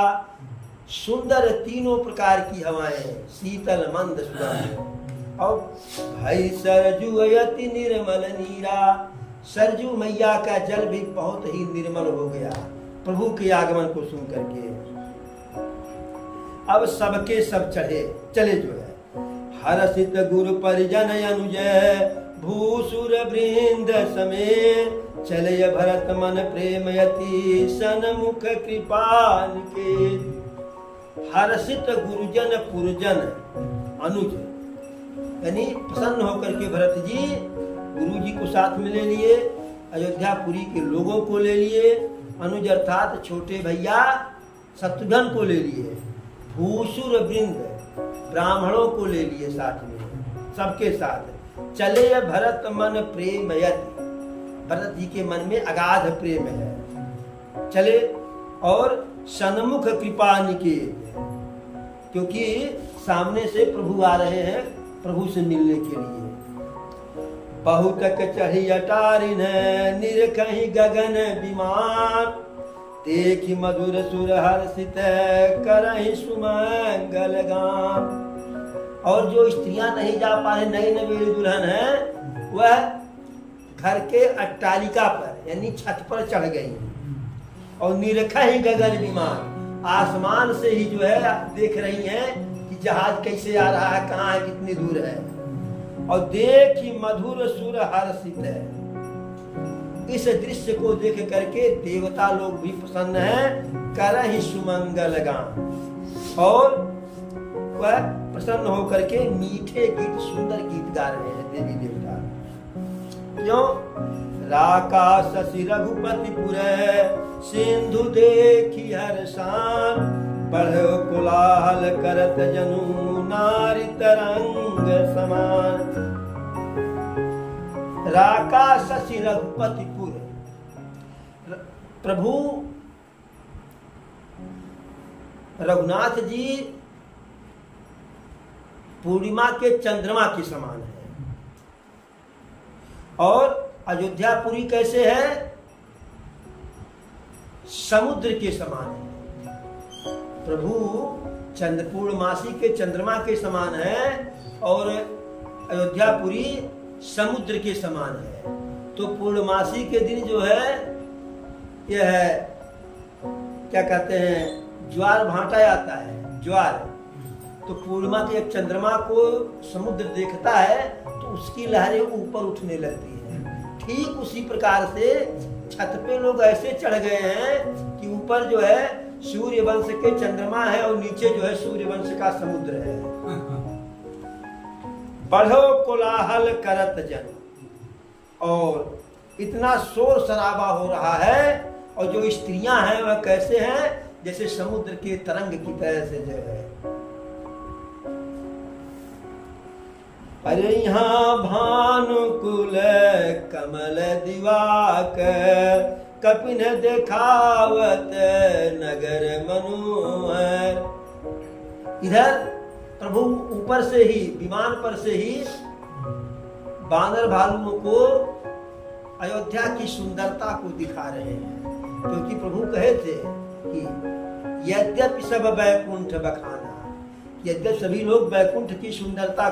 सुंदर तीनों प्रकार की हवाएं, शीतल मंद सुगंध। और भई सरजुयति निर्मल नीरा, सरजू मैया का जल भी बहुत ही निर्मल हो गया प्रभु के आगमन को सुन करके। अब सबके सब चले जो है, हर्षित गुरु परिजन अनुजय, भूसुर वृंद समेत, चले भरत मन प्रेमयति, सन्मुख कृपान के। हर्षित गुरुजन पुरजन अनुज, यानी प्रसन्न होकर के भरत जी गुरु जी को साथ में ले लिए, अयोध्यापुरी के लोगों को ले लिए, अनुज अर्थात छोटे भैया शत्रुघ्न को ले लिए, भूसुर वृंद ब्राह्मणों को ले लिए साथ में, सबके साथ चले भरत मन प्रेमयति, भरत जी के मन में अगाध प्रेम है, चले। और सन्मुख कृपा निकेत, क्योंकि सामने से प्रभु आ रहे हैं प्रभु से मिलने के लिए। बहुतक चढ़ी अटारिन निरखहि गगन विमान, देखि मधुर सुर हर्षित करहि सुमंगल गान। और जो स्त्रियां नहीं जा पा रहे, नई नवेली दुल्हन है, वह घर के अट्टालिका पर यानी छत पर चढ़ गई और निरखहि गगन विमान, आसमान से ही जो है देख रही हैं कि जहाज कैसे आ रहा है, कहाँ है, कितनी दूर है। और देखी मधुर सुर हर्षित है। इस दृश्य को देख करके देवता लोग भी प्रसन्न हैं, करहि सुमंगल गान, और वह प्रसन्न होकर के मीठे गीत, सुंदर गीत गा रहे हैं देवी देवता। क्यों? राका शशि रघुपति पुरै, सिंधु देखी हर्षान, बढ़ो कोलाहल करत जनु, नारी तरंग समान। राका शशि रघुपतिपुर, प्रभु रघुनाथ जी पूर्णिमा के चंद्रमा के समान है, और अयोध्यापुरी कैसे है? समुद्र के समान है। प्रभु पूर्णमासी के चंद्रमा के समान है, और अयोध्यापुरी समुद्र के समान है। तो पूर्णमासी के दिन जो है यह है, क्या कहते हैं, ज्वार भाटा आता है, ज्वार। तो पूर्णिमा के एक चंद्रमा को समुद्र देखता है तो उसकी लहरें ऊपर उठने लगती हैं। ठीक उसी प्रकार से छत पे लोग ऐसे चढ़ गए हैं कि ऊपर जो है सूर्य वंश के चंद्रमा है और नीचे जो है सूर्य वंश का समुद्र है। बढ़ो कोलाहल करत जन, और इतना शोर शराबा हो रहा है, और जो स्त्रियां हैं वह कैसे हैं? जैसे समुद्र के तरंग की तरह से जो है। अरे यहाँ भानुकुल कमल दिवाकर, कपिन देखावत नगर मनोहर। इधर प्रभु ऊपर से ही, विमान पर से ही बानर भालुओं को अयोध्या की सुंदरता को दिखा रहे हैं। क्योंकि प्रभु कहे थे कि यद्यपि सब बैकुंठ बखाना, यद्यपि सभी लोग बैकुंठ की सुंदरता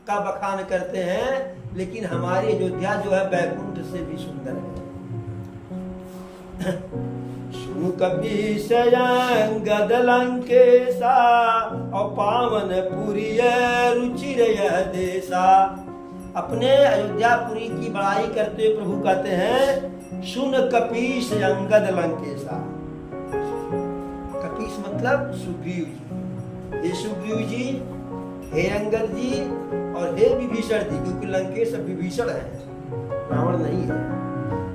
का बखान करते हैं, लेकिन हमारी अयोध्या जो है बैकुंठ से भी सुंदर है। सुनु कपीसयंगद लंकेशा, और पावन पुरी रुचिर यह देशा। अपने अयोध्यापुरी की बड़ाई करते हुए प्रभु कहते हैं, सुन कपीस अंगद लंकेशा। कपीस मतलब सुग्रीव जी। हे सुग्रीव जी, हे अंगद जी, और हे विभीषण जी, क्योंकि लंकेश विभीषण है, रावण नहीं है।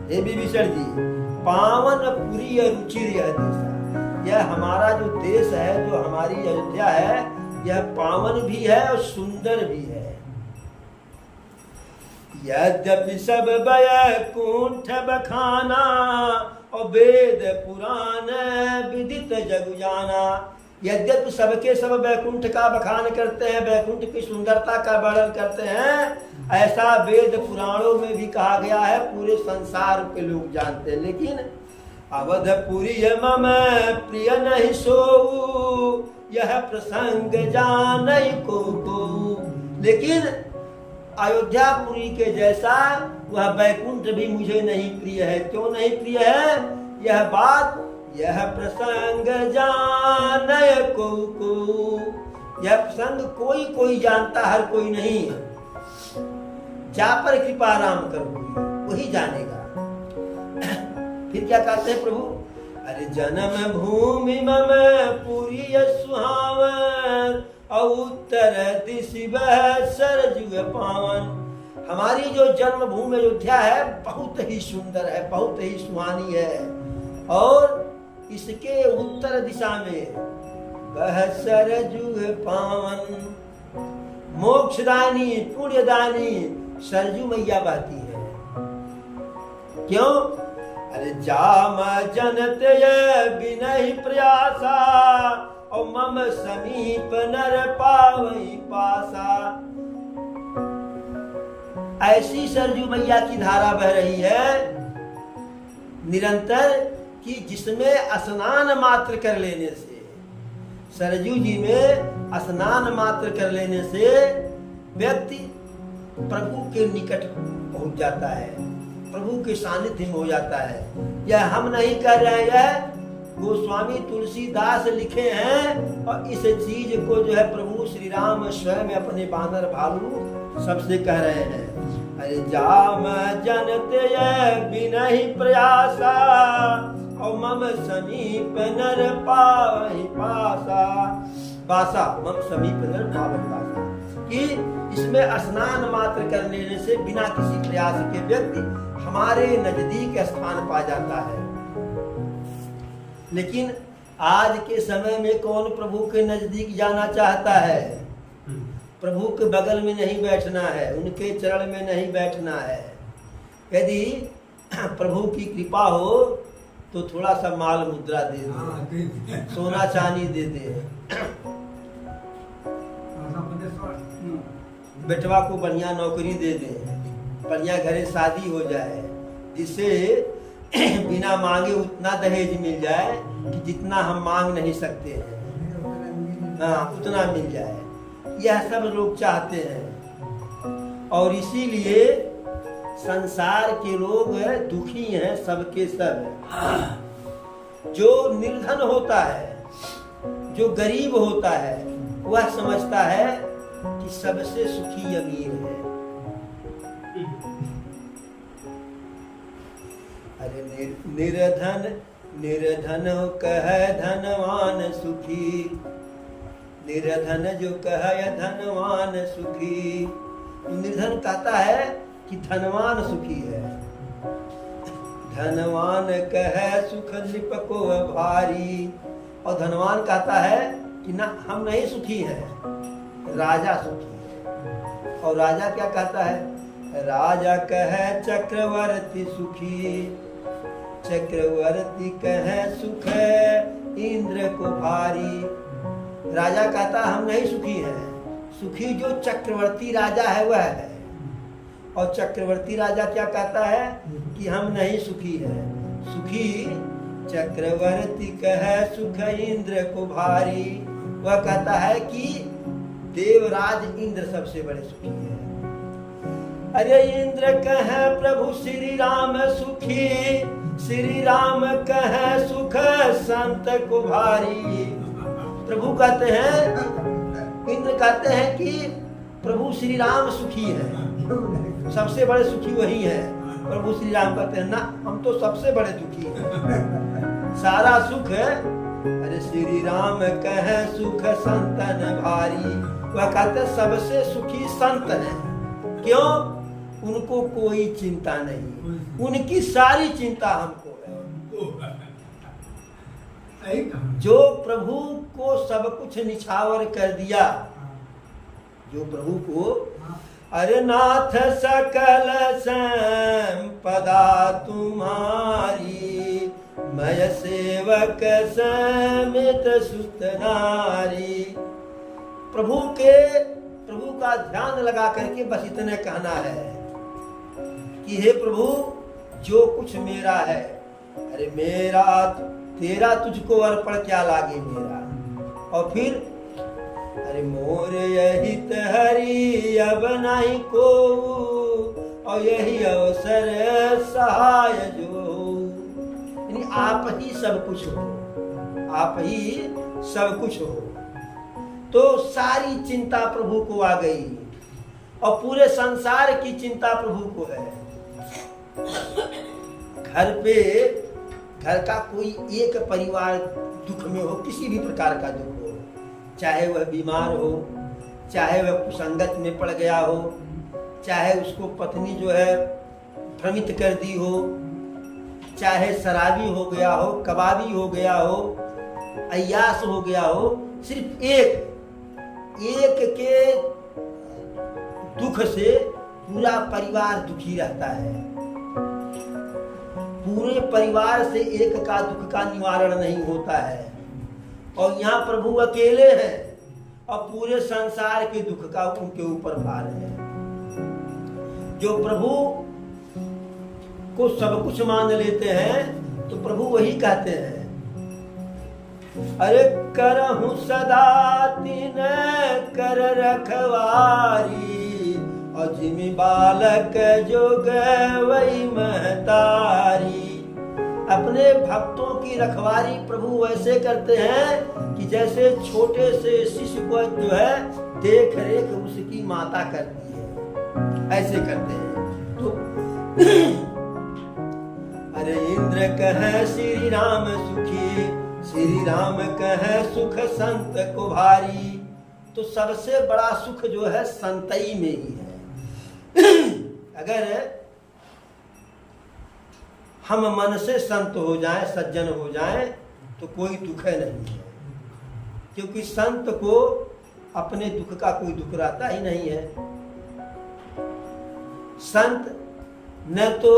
हे विभीषण जी, पावन पुरी रुचिर यह देशा। यह हमारा जो देश है, जो हमारी अयोध्या है, यह पावन भी है और सुंदर भी है। यद्यपि सब बैकुंठ बखाना, और वेद पुराण विदित जग जाना। यद्यपि सबके सब बैकुंठ का बखान करते हैं, बैकुंठ की सुंदरता का वर्णन करते हैं, ऐसा वेद पुराणों में भी कहा गया है, पूरे संसार के लोग जानते हैं। लेकिन अवधपुरी मम प्रिय नहीं सोऊ, यह प्रसंग जानई को। लेकिन अयोध्यापुरी के जैसा वह बैकुंठ भी मुझे नहीं प्रिय है। क्यों नहीं प्रिय है? यह बात, यह प्रसंग जानय को। यह प्रसंग कोई कोई जानता, हर कोई नहीं। जा पर कृपा राम करोगी, वही जानेगा। फिर क्या कहते हैं प्रभु? अरे जन्म भूमि मम पुरी सुहावन, और उत्तर दिशि बह सरजु पावन। हमारी जो जन्म भूमि अयोध्या है बहुत ही सुंदर है, बहुत ही सुहानी है, और इसके उत्तर दिशा में बह सरजु पावन, मोक्षदानी पुण्यदानी सरजू मैया बहती है। क्यों? अरे जाम जनत विनय प्रयासा, और मम समीप नर पावई पासा। ऐसी सरजू मैया की धारा बह रही है निरंतर, कि जिसमें स्नान मात्र कर लेने से, सरजू जी में स्नान मात्र कर लेने से व्यक्ति प्रभु के निकट पहुंच जाता है, प्रभु के सानिध्य में हो जाता है। यह हम नहीं कर रहे हैं, गोस्वामी तुलसीदास लिखे हैं, और इस चीज को जो है प्रभु श्री राम स्वयं अपने बानर भालू सबसे कह रहे हैं, अरे जाम जनते बिनहि प्रयासा और मम समीप नर पावहि पासा। पासा मम समीप नर पावहि पासा, कि इसमें स्नान मात्र कर लेने से बिना किसी प्रयास के व्यक्ति हमारे नजदीक स्थान पा जाता है। लेकिन आज के समय में कौन प्रभु के नजदीक जाना चाहता है? प्रभु के बगल में नहीं बैठना है, उनके चरण में नहीं बैठना है। यदि प्रभु की कृपा हो तो थोड़ा सा माल मुद्रा दे दे, सोना चांदी दे दे, बेटवा को बढ़िया नौकरी दे दे, बढ़िया घरे शादी हो जाए, जिससे बिना मांगे उतना दहेज मिल जाए कि जितना हम मांग नहीं सकते हैं, हाँ उतना मिल जाए। यह सब लोग चाहते हैं और इसीलिए संसार के लोग दुखी हैं, सबके सब। जो निर्धन होता है, जो गरीब होता है, वह समझता है कि सबसे सुखी अमीर है। अरे निर्धन कह धनवान सुखी, निर्धन जो कह धनवान सुखी। निर्धन कहता है कि धनवान सुखी है, धनवान कह सुख नृप को भारी, और धनवान कहता है कि ना हम नहीं सुखी हैं, राजा सुखी है। और राजा क्या कहता है? राजा कह चक्रवर्ती सुखी, चक्रवर्ती कह सुख इंद्र को भारी। राजा कहता हम नहीं सुखी हैं, सुखी जो चक्रवर्ती राजा है वह है। और चक्रवर्ती राजा क्या कहता है कि हम नहीं सुखी हैं, सुखी चक्रवर्ती कह सुख इंद्र को भारी। वह कहता है कि देवराज इंद्र सबसे बड़े सुखी है। अरे इंद्र कह प्रभु श्री राम सुखी, श्री राम कह सुख संत को भारी। प्रभु कहते हैं, इंद्र कहते हैं कि प्रभु श्री राम सुखी है, सबसे बड़े सुखी वही है। प्रभु श्री राम कहते हैं ना हम तो सबसे बड़े दुखी हैं, सारा सुख है। अरे श्री राम कह सुख संतन भारी। वह कहते सबसे सुखी संत है। क्यों? उनको कोई चिंता नहीं, उनकी सारी चिंता हमको है। जो प्रभु को सब कुछ निछावर कर दिया, जो प्रभु को अरे नाथ सकल संपदा तुम्हारी, मैं सेवक समेत सुत नारी। प्रभु का ध्यान लगा करके बस इतने कहना है कि हे प्रभु जो कुछ मेरा है, अरे मेरा तेरा तुझको अर्पण क्या लागे मेरा। और फिर अरे मोर यही हरि अब नहीं को, और यही अवसर सहाय जो। यानी आप ही सब कुछ हो, आप ही सब कुछ हो। तो सारी चिंता प्रभु को आ गई और पूरे संसार की चिंता प्रभु को है। घर का कोई एक परिवार दुख में हो, किसी भी प्रकार का दुख हो, चाहे वह बीमार हो, चाहे वह कुसंगत में पड़ गया हो, चाहे उसको पत्नी जो है भ्रमित कर दी हो, चाहे शराबी हो गया हो, कबाबी हो गया हो, अय्यास हो गया हो, सिर्फ एक के दुख से पूरा परिवार दुखी रहता है। पूरे परिवार से एक का दुख का निवारण नहीं होता है। और यहाँ प्रभु अकेले हैं और पूरे संसार के दुख का उनके ऊपर भार है। जो प्रभु को सब कुछ मान लेते हैं तो प्रभु वही कहते हैं, अरे करहु सदा तिन कर रखवारी, और जिमि बालक जोग वही महतारी। अपने भक्तों की रखवारी प्रभु वैसे करते हैं कि जैसे छोटे से शिशु को जो है देख रेख उसकी माता करती है। ऐसे करते हैं। तो अरे इंद्र कहे श्री राम सुखी, श्री राम कहे सुख संत को भारी। तो सबसे बड़ा सुख जो है संतई में ही है। अगर हम मन से संत हो जाएं, सज्जन हो जाएं, तो कोई दुख नहीं है, क्योंकि संत को अपने दुख का कोई दुख रहता ही नहीं है। संत न तो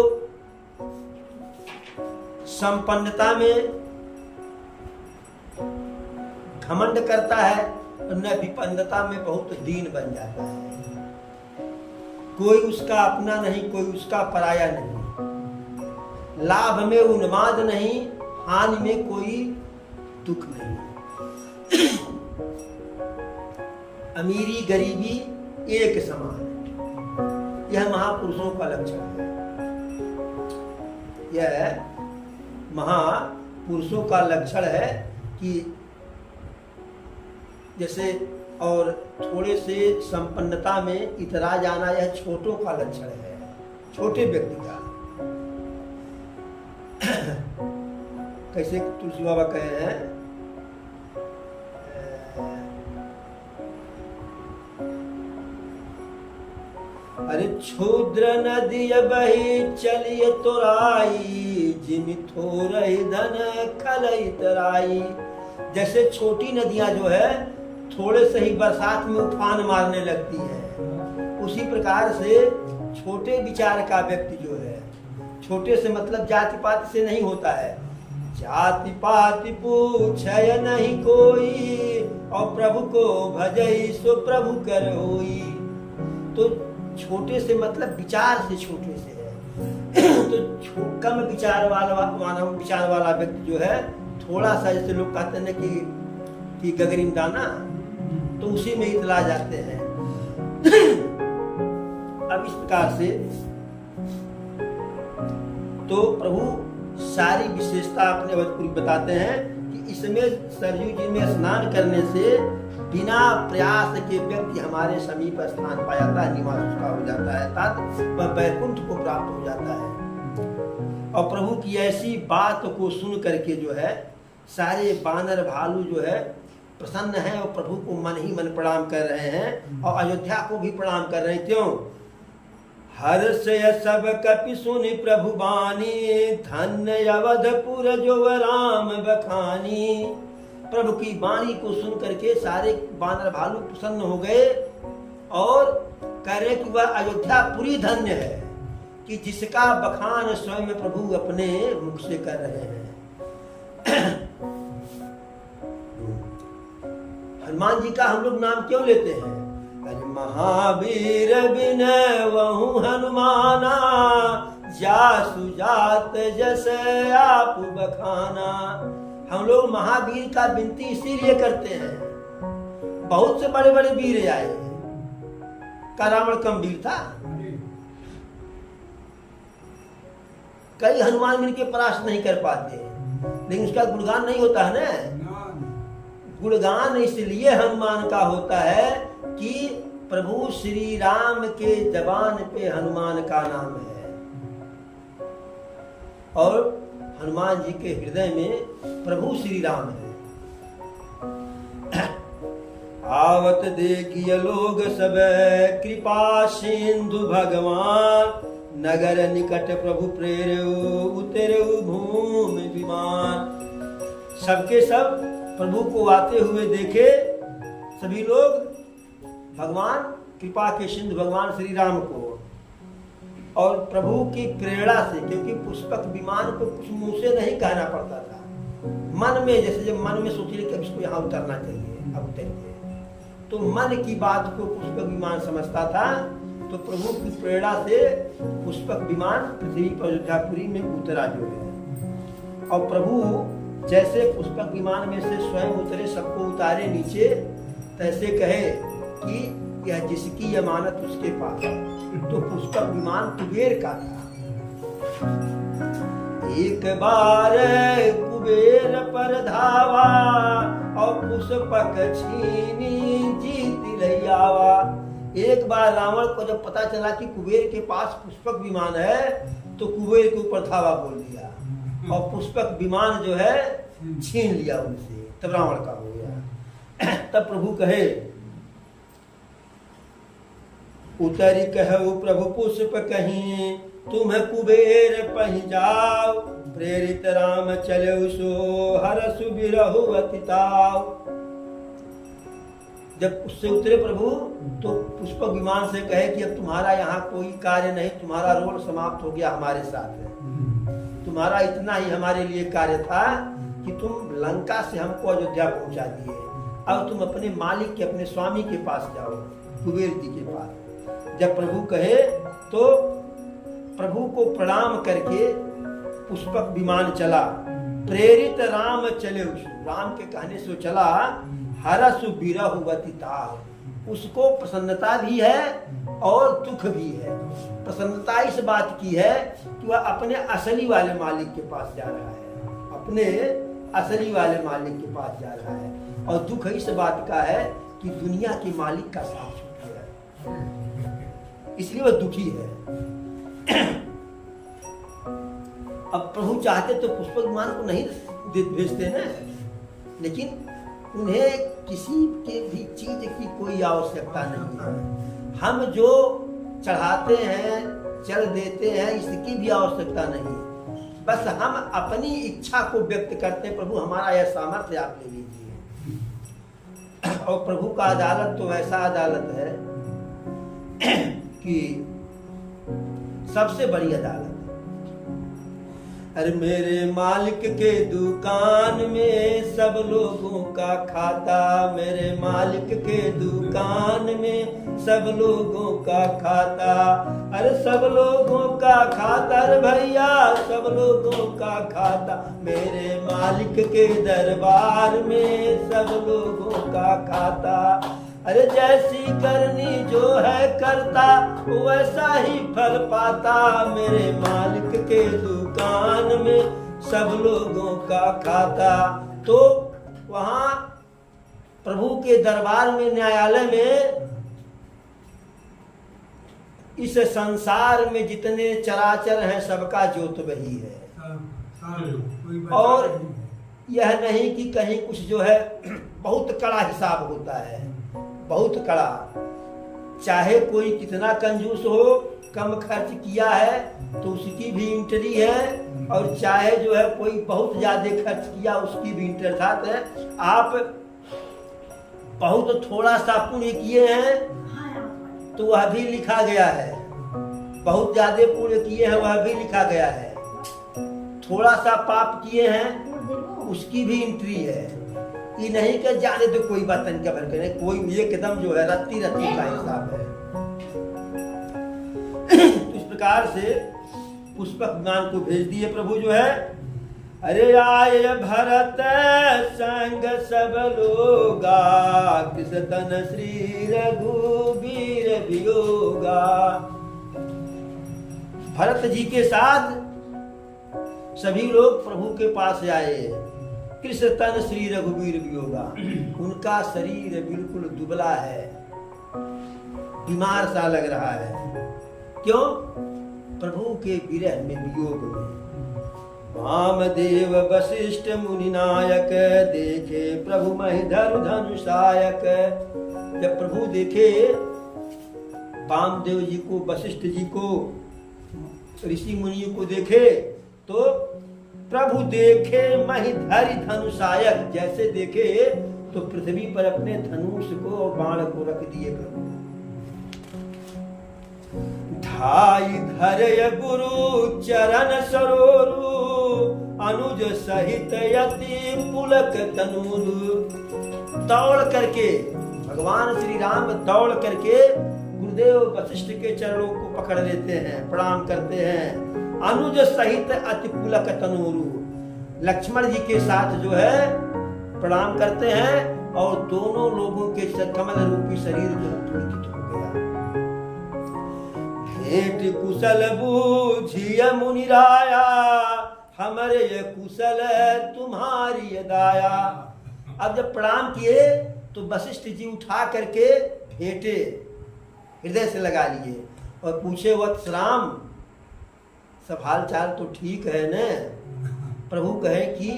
संपन्नता में घमंड करता है और न विपन्नता में बहुत दीन बन जाता है। कोई उसका अपना नहीं, कोई उसका पराया नहीं, लाभ में उन्माद नहीं, हानि में कोई दुख नहीं। अमीरी गरीबी एक समान है। यह महापुरुषों का लक्षण है। यह महापुरुषों का लक्षण है कि जैसे और थोड़े से संपन्नता में इतरा जाना, यह छोटों का लक्षण है, छोटे व्यक्ति का। कैसे तुलसी बाबा कहे हैं, अरे क्षुद्र नदी बही चलिए तोराई, जिमि थोरहि धन खलई तराई। जैसे छोटी नदियां जो है थोड़े से ही बरसात में उफान मारने लगती है, उसी प्रकार से छोटे विचार का व्यक्ति जो है, छोटे से मतलब जाति पाति से नहीं होता है। जाति पाति पूछय नहीं कोई, और प्रभु को भजई सो प्रभु कर होई। तो छोटे से मतलब विचार से छोटे से है। तो कम विचार वाला व्यक्ति जो है, थोड़ा सा, जैसे लोग कहते हैं कि गगरीम दाना, तो उसी में इतला जाते हैं। अब इस प्रकार से तो प्रभु सारी विशेषता अपने अवधपुरी बताते हैं कि इसमें सरयू जी में स्नान करने से बिना प्रयास के व्यक्ति हमारे समीप स्थान पा जाता है, निवास उसका हो जाता है, अर्थात वह वैकुंठ को प्राप्त हो जाता है। और प्रभु की ऐसी बात को सुन करके जो है सारे बानर भालू जो है प्रसन्न हैं और प्रभु को मन ही मन प्रणाम कर रहे हैं, और अयोध्या को भी प्रणाम कर रहे हैं। क्यों? हर्ष सब कपि सुनि प्रभु बानी, धन्य अवधपुर जो राम बखानी। प्रभु की वाणी को सुन करके सारे बानर भालू प्रसन्न हो गए और कह रहे कि वह अयोध्या पूरी धन्य है कि जिसका बखान स्वयं प्रभु अपने मुख से कर रहे हैं। हनुमान जी का हम लोग नाम क्यों लेते हैं? अरे महावीर विनय वहु हनुमाना, जासु जात जस आप बखाना। हम लोग महावीर का विनती इसीलिए करते हैं, बहुत से बड़े बड़े वीर आए, का रावण कम वीर था? कई हनुमान मिल के परास्त नहीं कर पाते, लेकिन उसका गुणगान नहीं होता है ना। गुणगान इसलिए हनुमान का होता है कि प्रभु श्री राम के जबान पे हनुमान का नाम है, और हनुमान जी के हृदय में प्रभु श्री राम है। आवत देखिए लोग सब कृपा सिंधु भगवान, नगर निकट प्रभु प्रेरऊ उतरऊ भूमि विमान। सबके सब प्रभु को आते हुए देखे सभी लोग भगवान कृपा के सिंधु भगवान श्री राम को, और प्रभु की प्रेरणा से, क्योंकि पुष्पक विमान को कुछ मुंह से नहीं कहना पड़ता था, मन में, जैसे जब मन में सोच रहे कि अब इसको यहाँ उतरना चाहिए, अब उतरिए, तो मन की बात को पुष्पक विमान समझता था। तो प्रभु की प्रेरणा से पुष्पक विमान पृथ्वी पर अयोध्यापुरी में उतरा जो है। और प्रभु जैसे पुष्पक विमान में से स्वयं उतरे, सबको उतारे नीचे, तैसे कहे कि यह जिसकी अमानत उसके पास है। तो पुष्पक विमान कुबेर का था। एक बार कुबेर पर धावा, और पुष्पक छीनी जीत लैयावा। एक बार रावण को जब पता चला कि कुबेर के पास पुष्पक विमान है तो कुबेर के ऊपर धावा बोल दिया और पुष्पक विमान जो है छीन लिया उनसे, तब रावण का हो गया। तब प्रभु कहे, उतरी कहु प्रभु पुष्प कहीं, तुम कुबेर पही जाओ, प्रेरित राम चले सो हरसु बिरहु अति ताव। जब उससे उतरे प्रभु तो पुष्पक विमान से कहे कि अब तुम्हारा यहाँ कोई कार्य नहीं, तुम्हारा रोल समाप्त हो गया हमारे साथ में। तुम्हारा इतना ही हमारे लिए कार्य था कि तुम लंका से हमको अयोध्या पहुंचा दिए, अब तुम अपने मालिक के, अपने स्वामी के पास जाओ, कुबेर जी के पास। जब प्रभु कहे तो प्रभु को प्रणाम करके पुष्पक विमान चला, प्रेरित राम चले, राम के कहने से चला, हरसु बिरहुवति ताव। उसको प्रसन्नता भी है और दुख भी है। प्रसन्नता इस बात की है कि वह अपने असली वाले मालिक के पास जा रहा है, अपने असली वाले मालिक के पास जा रहा है, और दुख इस बात का है कि दुनिया के मालिक का साथ छूट गया, इसलिए वह दुखी है। अब प्रभु चाहते तो पुष्पक विमान को नहीं भेजते ना, लेकिन उन्हें किसी के भी चीज की कोई आवश्यकता नहीं है। हम जो चढ़ाते हैं, चल देते हैं, इसकी भी आवश्यकता नहीं, बस हम अपनी इच्छा को व्यक्त करते हैं, प्रभु हमारा यह सामर्थ्य आप ले लीजिए। और प्रभु का अदालत तो ऐसा अदालत है कि सबसे बड़ी अदालत। अरे मेरे मालिक के दुकान में सब लोगों का खाता, मेरे मालिक के दुकान में सब लोगों का खाता, अरे सब लोगों का खाता, अरे भैया सब लोगों का खाता, मेरे मालिक के दरबार में सब लोगों का खाता। अरे जैसी करनी जो है करता, वैसा ही फल पाता, मेरे मालिक के दुकान में सब लोगों का खाता। तो वहां प्रभु के दरबार में, न्यायालय में, इस संसार में जितने चराचर हैं सबका जोत वही है। और यह नहीं कि कहीं कुछ जो है बहुत कड़ा हिसाब होता है, बहुत कड़ा। चाहे कोई कितना कंजूस हो, कम खर्च किया है तो उसकी भी एंट्री है, और चाहे जो है कोई बहुत ज्यादा खर्च किया उसकी भी एंट्री। अर्थात है आप बहुत थोड़ा सा पुण्य किए हैं तो वह भी लिखा गया है, बहुत ज्यादा पुण्य किए हैं वह भी लिखा गया है, थोड़ा सा पाप किए हैं उसकी भी एंट्री है। ये नहीं कि जाने तो कोई बात नहीं खबर करे, कोई एकदम जो है रत्ती रत्ती का हिसाब है। तो इस प्रकार से पुष्पक विमान को भेज दिए प्रभु जो है। अरे आय भरत संग सब लोगा, किस तन श्री रघुबीर वियोगा। भरत जी के साथ सभी लोग प्रभु के पास आए। कृष्ण तन श्री रघुबीर वियोगा, उनका शरीर बिल्कुल दुबला है, बीमार सा लग रहा है। क्यों? प्रभु के विरह में, वियोग में। वामदेव वशिष्ठ मुनि नायक, देखे प्रभु महिधर धनुषायक। जब प्रभु देखे वामदेव जी को, वशिष्ठ जी को, ऋषि मुनियों को देखे तो प्रभु देखे महिधर धनुषायक, जैसे देखे तो पृथ्वी पर अपने धनुष को और बाण को रख दिए प्रभु। धाई धरय गुरु चरण सरोरु, अनुज सहित यति पुलक तनूरु। दौड़ करके भगवान श्री राम दौड़ करके गुरुदेव वशिष्ठ के चरणों को पकड़ लेते हैं, प्रणाम करते हैं। अनुज सहित अति पुलक तनूरु, लक्ष्मण जी के साथ जो है प्रणाम करते हैं, और दोनों लोगों के कमल रूपी शरीर जो पुलकित हो गया। भेंट कुशल बूझिय मुनिराया, हमरे ये कुशल तुम्हारी दाया। अब जब प्रणाम किए तो वशिष्ठ जी उठा करके भेंटे, हृदय से लगा लिए और पूछे, वत्स राम सब हाल चाल तो ठीक है न? प्रभु कहे कि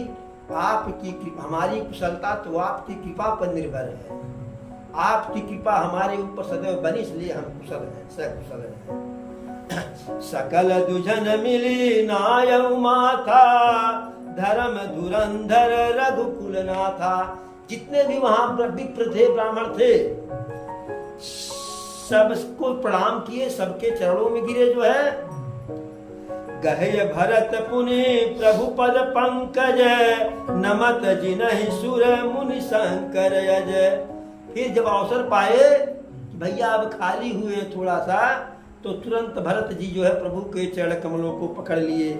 आपकी कृपा, हमारी कुशलता तो आपकी कृपा पर निर्भर है। आपकी कृपा हमारे ऊपर सदैव बनी, इसलिए हम कुशल हैं, सकुशल हैं। सकल दुजन मिली नायउ माथा, धर्म धुरंधर रघुकुल नाथा। जितने भी वहां विप्र थे, ब्राह्मण थे, सबको प्रणाम किए, सबके चरणों में गिरे जो है। गहे भरत पुनि प्रभु पद पंकज, नमत जिनहि सुर मुनि शंकर यज। फिर जब अवसर पाए कि भैया अब खाली हुए थोड़ा सा, तो तुरंत भरत जी जो है प्रभु के चरण कमलों को पकड़ लिए।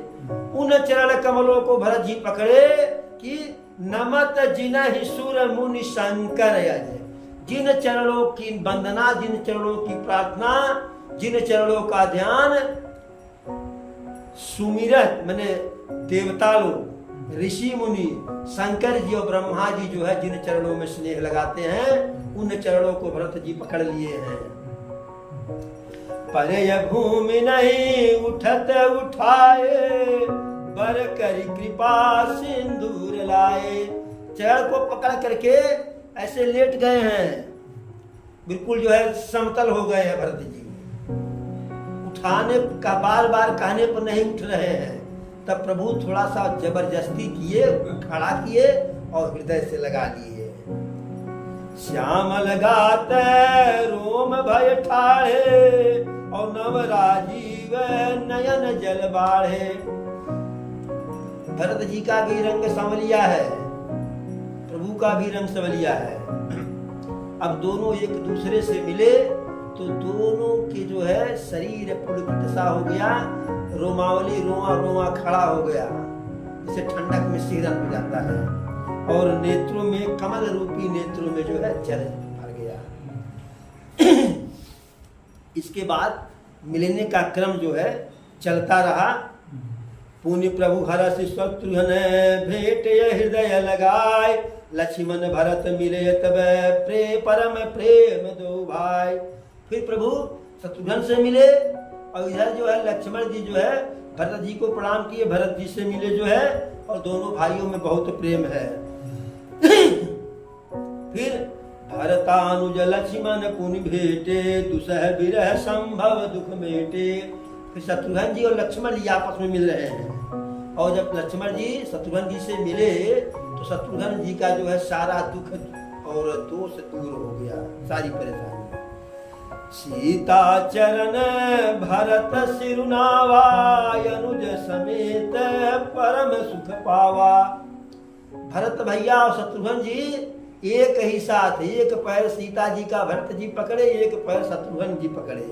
उन चरण कमलों को भरत जी पकड़े कि नमत जिनहि सुर मुनि शंकर यज। जिन चरणों की वंदना, जिन चरणों की प्रार्थना, जिन चरणों का ध्यान सुमिरत माने देवता लोग, ऋषि मुनि, शंकर जी और ब्रह्मा जी जो है जिन चरणों में स्नेह लगाते हैं, उन चरणों को भरत जी पकड़ लिए हैं। परय भूमि नहीं उठत उठाए, बर करी कृपा सिंदूर लाए। चरण को पकड़ करके ऐसे लेट गए हैं, बिल्कुल जो है समतल हो गए हैं भरत जी। उठाने का बार बार कहने पर नहीं उठ रहे हैं। तब प्रभु थोड़ा सा जबरदस्ती किए, खड़ा किए और हृदय से लगा लिए। श्याम लगात रोम भय ठाढ़े, और नव राजीव नयन जल बाढ़े। भरत जी का भी रंग सांवलिया है, प्रभु का भी रंग सांवलिया है। अब दोनों एक दूसरे से मिले तो दोनों के जो है शरीर पुलकित सा हो गया, रोमावली रोआ रोआ खड़ा हो गया, जैसे ठंडक में सिहरन हो जाता है, और नेत्रों में, कमल रूपी नेत्रों में जो है जल भर गया। इसके बाद मिलने का क्रम जो है चलता रहा। पुण्य प्रभु हरषि शत्रुघ्न भेंट हृदय लगाए, लक्ष्मण भरत मिले तब परम प्रेम दो भाई। फिर प्रभु शत्रुघ्न से मिले और इधर जो है लक्ष्मण जी जो है भरत जी को प्रणाम किए, भरत जी से मिले जो है, और दोनों भाइयों में बहुत प्रेम है। फिर भरतानुज लक्ष्मण पुनि भेटे, दुसह विरह संभव दुख मेटे। फिर शत्रुघ्न जी और लक्ष्मण जी आपस में मिल रहे हैं, और जब लक्ष्मण जी शत्रुघ्न जी से मिले तो शत्रुघ्न जी का जो है सारा दुख और दोष दूर हो गया, सारी परेशानी। सीता चरण भरत सिरुनावा, अनुज समेत परम सुख पावा। भरत भैया और शत्रुघ्न जी एक ही साथ, एक पैर सीता जी का भरत जी पकड़े, एक पैर शत्रुघ्न जी पकड़े,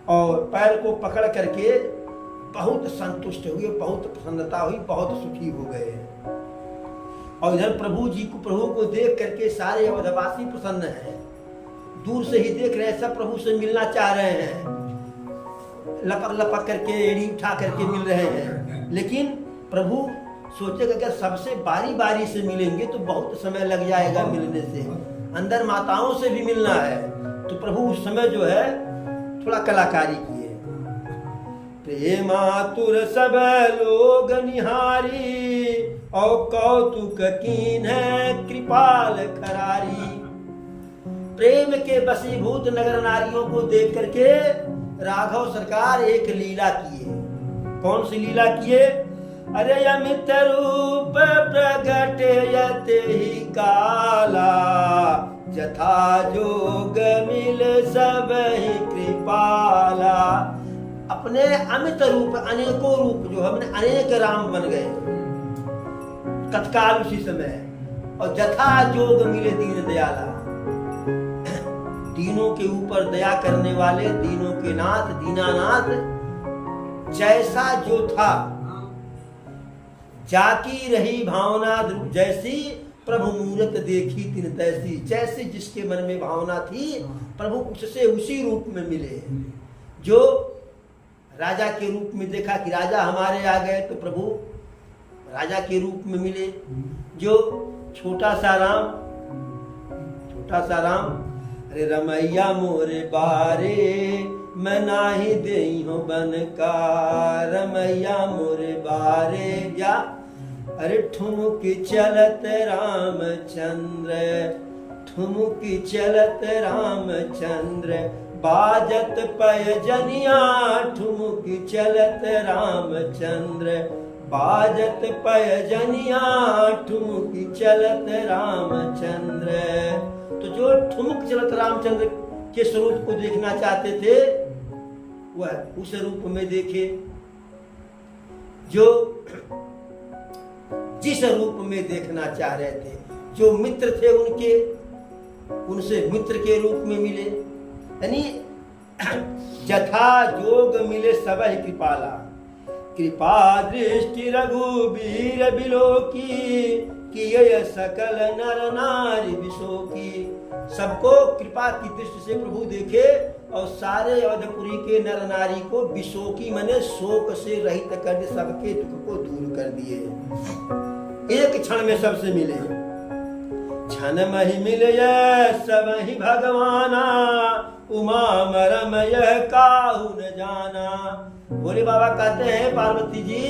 और पैर को पकड़ करके बहुत संतुष्ट हुए, बहुत प्रसन्नता हुई, बहुत सुखी हो गए। और इधर प्रभु को देख करके सारे अवधवासी प्रसन्न हैं, दूर से ही देख रहे हैं, सब प्रभु से मिलना चाह रहे हैं, लपक लपक करके एड़ी उठा करके मिल रहे हैं। लेकिन प्रभु सोचेगा कि सबसे बारी बारी से मिलेंगे तो बहुत समय लग जाएगा मिलने से, अंदर माताओं से भी मिलना है। तो प्रभु उस समय जो है थोड़ा कलाकारी किए। प्रेमातुर सब लोग निहारी, और कौतुक कीन है कृपाल खरारी। प्रेम के बसीभूत नगर नारियों को देख करके राघव सरकार एक लीला किए। कौन सी लीला किए? अरे अमित रूप प्रगट यते ही काला, जथा जोग मिल सब ही कृपाला। अपने अमित रूप, अनेकों रूप जो हमने अनेक राम बन गए तत्काल उसी समय, और जथा जोग मिले दीन दयाला। दीनों के ऊपर दया करने वाले, दीनों के नाथ, दीनानाथ, जैसा जो था, जाकी रही भावना जैसी, प्रभु मूरत देखी तिन तैसी। जैसे जिसके मन में भावना थी, प्रभु उससे उसी रूप में मिले। जो राजा के रूप में देखा कि राजा हमारे आ गए, तो प्रभु राजा के रूप में मिले। जो छोटा सा राम अरे रमैया मोरे बारे मैं नाही देई हो बन का, रमैया मोरे बारे या अरे ठुमकी चलत रामचंद्र, ठुमकी चलत रामचंद्र, बाजत पैजनिया ठुमकी चलत रामचंद्र, बाजत पैजनिया ठुमकी चलत रामचंद्र। तो जो ठुमक चलत रामचंद्र के स्वरूप को देखना चाहते थे वह उस रूप में देखे, जो जिस रूप में देखना चाह रहे थे। जो मित्र थे उनके, उनसे मित्र के रूप में मिले, यानी जथा जोग मिले सबहि कृपाला, कृपा दृष्टि रघुबीर बिलोकी, किए सकल नर नारी विशोकी। सबको कृपा की दृष्टि से प्रभु देखे और सारे अवधपुरी के नर नारी को विशोकी मने शोक से रहित कर दिए, सबके दुख को दूर कर दिए। एक क्षण में सबसे मिले, क्षण मही मिले सब ही भगवाना, उमा मरम यह काहू न जाना। भोले बाबा कहते हैं पार्वती जी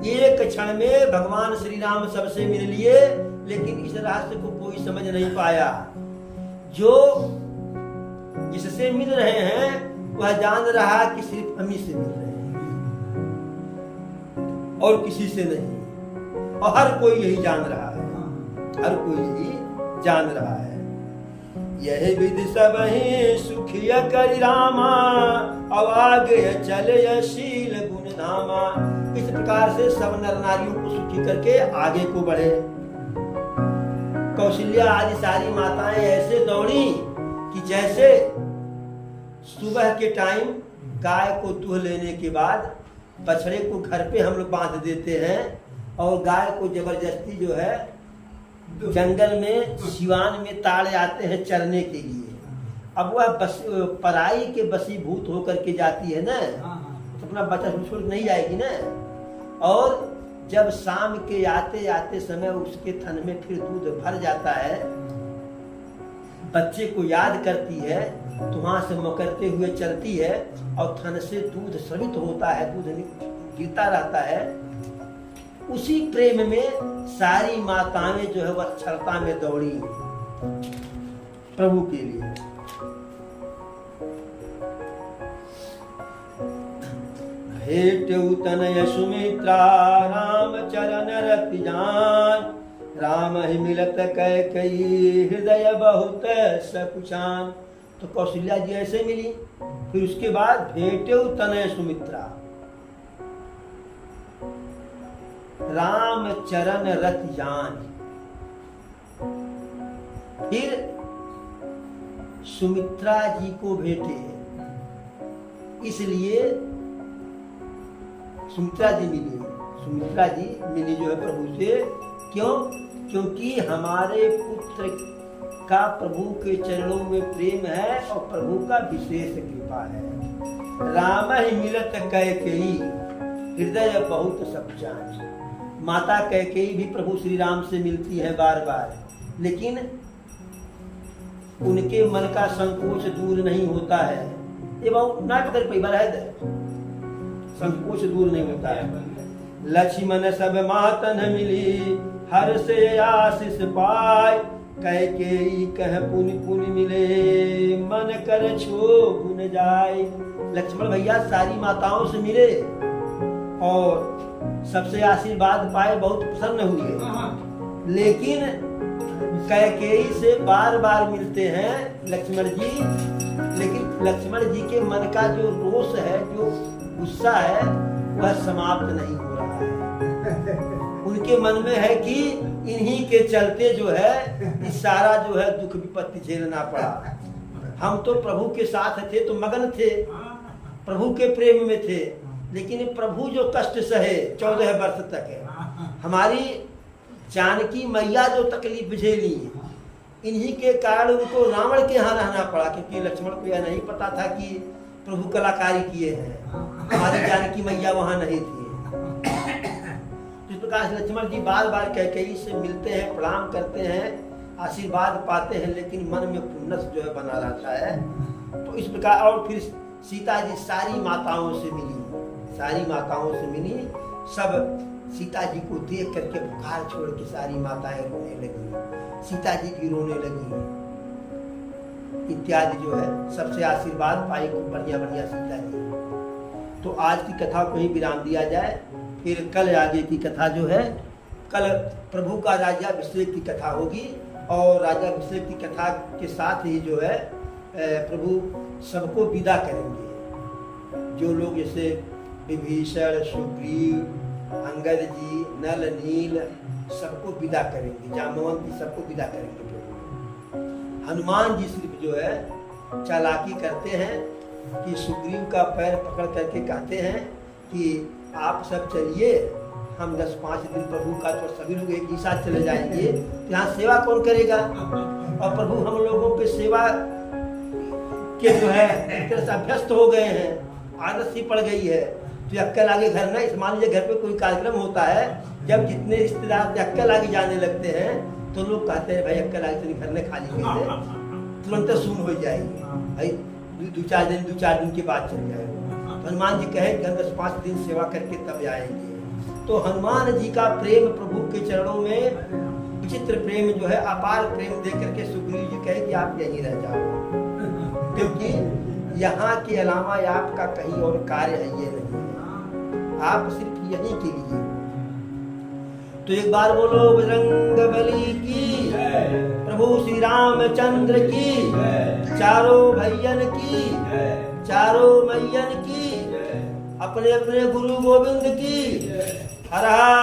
एक क्षण में भगवान श्री राम सबसे मिल लिए, लेकिन इस रहस्य को कोई समझ नहीं पाया। जो जिससे मिल रहे हैं वह जान रहा कि सिर्फ हम ही से मिल रहे हैं और किसी से नहीं, और हर कोई यही जान रहा है, हर कोई यही जान रहा है। यही विधि सब ही सुखिय करि रामा, अवागे चले शील गुण धामा। इस प्रकार से सब नर नारियों को सुखी करके आगे को बढ़े। कौशल्या आदि सारी माताएं ऐसे दौड़ी कि जैसे सुबह के टाइम गाय को दूध लेने के बाद बछड़े को घर पे हम लोग बांध देते हैं और गाय को जबरदस्ती जो है जंगल में सिवान में ताड़े आते हैं चरने के लिए। अब वह पराई के बसीभूत होकर के जाती है ना, तो अपना बच्चा छोड़ नहीं जाएगी ना। और जब शाम के आते आते समय उसके थन में फिर दूध भर जाता है, बच्चे को याद करती है तो वहां से मकरते हुए चलती है और थन से दूध स्रवित होता है, दूध गिरता रहता है। उसी प्रेम में सारी माताएं जो है वह छलता में दौड़ी प्रभु के लिए। भेट तनय सुमित्रा राम चरण रति जान, राम ही मिलत कैकेयी हृदय बहुत सकुचान। तो कौशल्या जी ऐसे मिली। फिर उसके बाद भेटे तनय सुमित्रा, राम चरण रति जान। फिर सुमित्रा जी को भेटे, इसलिए सुमित्रा जी मिली। सुमित्रा जी मिली जो है प्रभु से, क्यों? क्योंकि हमारे पुत्र का प्रभु के चरणों में प्रेम है और प्रभु का विशेष कृपा है। राम ही मिलत कैकेयी हृदय बहुत सकुचान। माता कैकेयी भी प्रभु श्री राम से मिलती है बार बार, लेकिन उनके मन का संकोच दूर नहीं होता है। ये बहुत नाटक कर पैबा है, संकोच दूर नहीं होता है। लक्ष्मण सब मातन मिली, हर से आशीष पाय, कैकेयी कह पुनि पुनि मिले, मन कर छो गुन जाय। लक्ष्मण भैया सारी माताओं से मिले और सबसे आशीर्वाद पाए, बहुत प्रसन्न हुए। लेकिन कैकेयी से बार बार मिलते हैं लक्ष्मण जी, लेकिन लक्ष्मण जी के मन का जो रोष है, जो गुस्सा है, वह समाप्त नहीं हो रहा है। उनके मन में है कि इन्हीं के चलते जो है इस सारा जो है दुख विपत्ति झेलना पड़ा। हम तो प्रभु के साथ थे तो मगन थे, प्रभु के प्रेम में थे, लेकिन प्रभु जो कष्ट सहे 14 वर्ष तक है, हमारी जानकी मैया जो तकलीफ झेली, इन्हीं के कारण उनको रावण के यहाँ रहना पड़ा, क्योंकि लक्ष्मण को यह नहीं पता था कि प्रभु कलाकारी किए हैं, हमारी जानकी मैया वहां नहीं थी। इस प्रकार से लक्ष्मण जी बार बार कैकेयी से मिलते हैं, प्रणाम करते हैं आशीर्वाद पाते हैं, लेकिन मन में खुन्नस जो है बना रहता है। तो इस प्रकार, और फिर सीता जी सारी माताओं से मिली, सारी माताओं से मिली। सब सीता जी को देख करके बुखार छोड़ के सारी माताएं रोने लगी, सीता जी भी रोने लगी इत्यादि जो है सबसे आशीर्वाद पाई खूब बढ़िया बढ़िया सीता जी। तो आज की कथा को ही विराम दिया जाए, फिर कल आगे की कथा जो है, कल प्रभु का राज्याभिषेक की कथा होगी, और राज्याभिषेक की कथा के साथ ही जो है प्रभु सबको विदा करेंगे। जो लोग जैसे विभीषण, सुग्रीव, अंगद जी, नल, नील सबको विदा करेंगे, जाम्बवंत सबको विदा करेंगे प्रभु। हनुमान जी सिर्फ जो है चालाकी करते हैं कि सुग्रीव का पैर पकड़ करके कहते हैं कि आप सब चलिए, हम 10-5 दिन प्रभु का, तो सभी लोग एक ही साथ चले जाएंगे, तो यहाँ सेवा कौन करेगा? और प्रभु हम लोगों के सेवा के जो है एक तरह से अभ्यस्त हो गए हैं, आदत सी पड़ गई है। तो अक्कल आगे घर ना, मान लीजिए घर पे कोई कार्यक्रम होता है, जब जितने रिश्तेदार अक्कल आगे जाने लगते हैं तो लोग कहते हैं भाई अक्कल आगे तो घर में खाली कर दे, तुरंत सुन हो जाएगी भाई, 2-4 दिन के बाद चल जाएगा। हनुमान जी कहे 10-5 दिन सेवा करके तब आएंगे। तो हनुमान जी का प्रेम प्रभु के चरणों में विचित्र प्रेम जो है, अपार प्रेम दे करके सुग्रीव जी कहे कि आप यहीं रह जाओ, क्योंकि यहाँ के अलावा आपका कहीं और कार्य है ये नहीं है, आप सिर्फ यहीं के लिए। तो एक बार बोलो बजरंगबली की, प्रभु श्री रामचंद्र की, चारों भैयन की, चारों मैयन की, अपने अपने गुरु गोविंद की। हर हर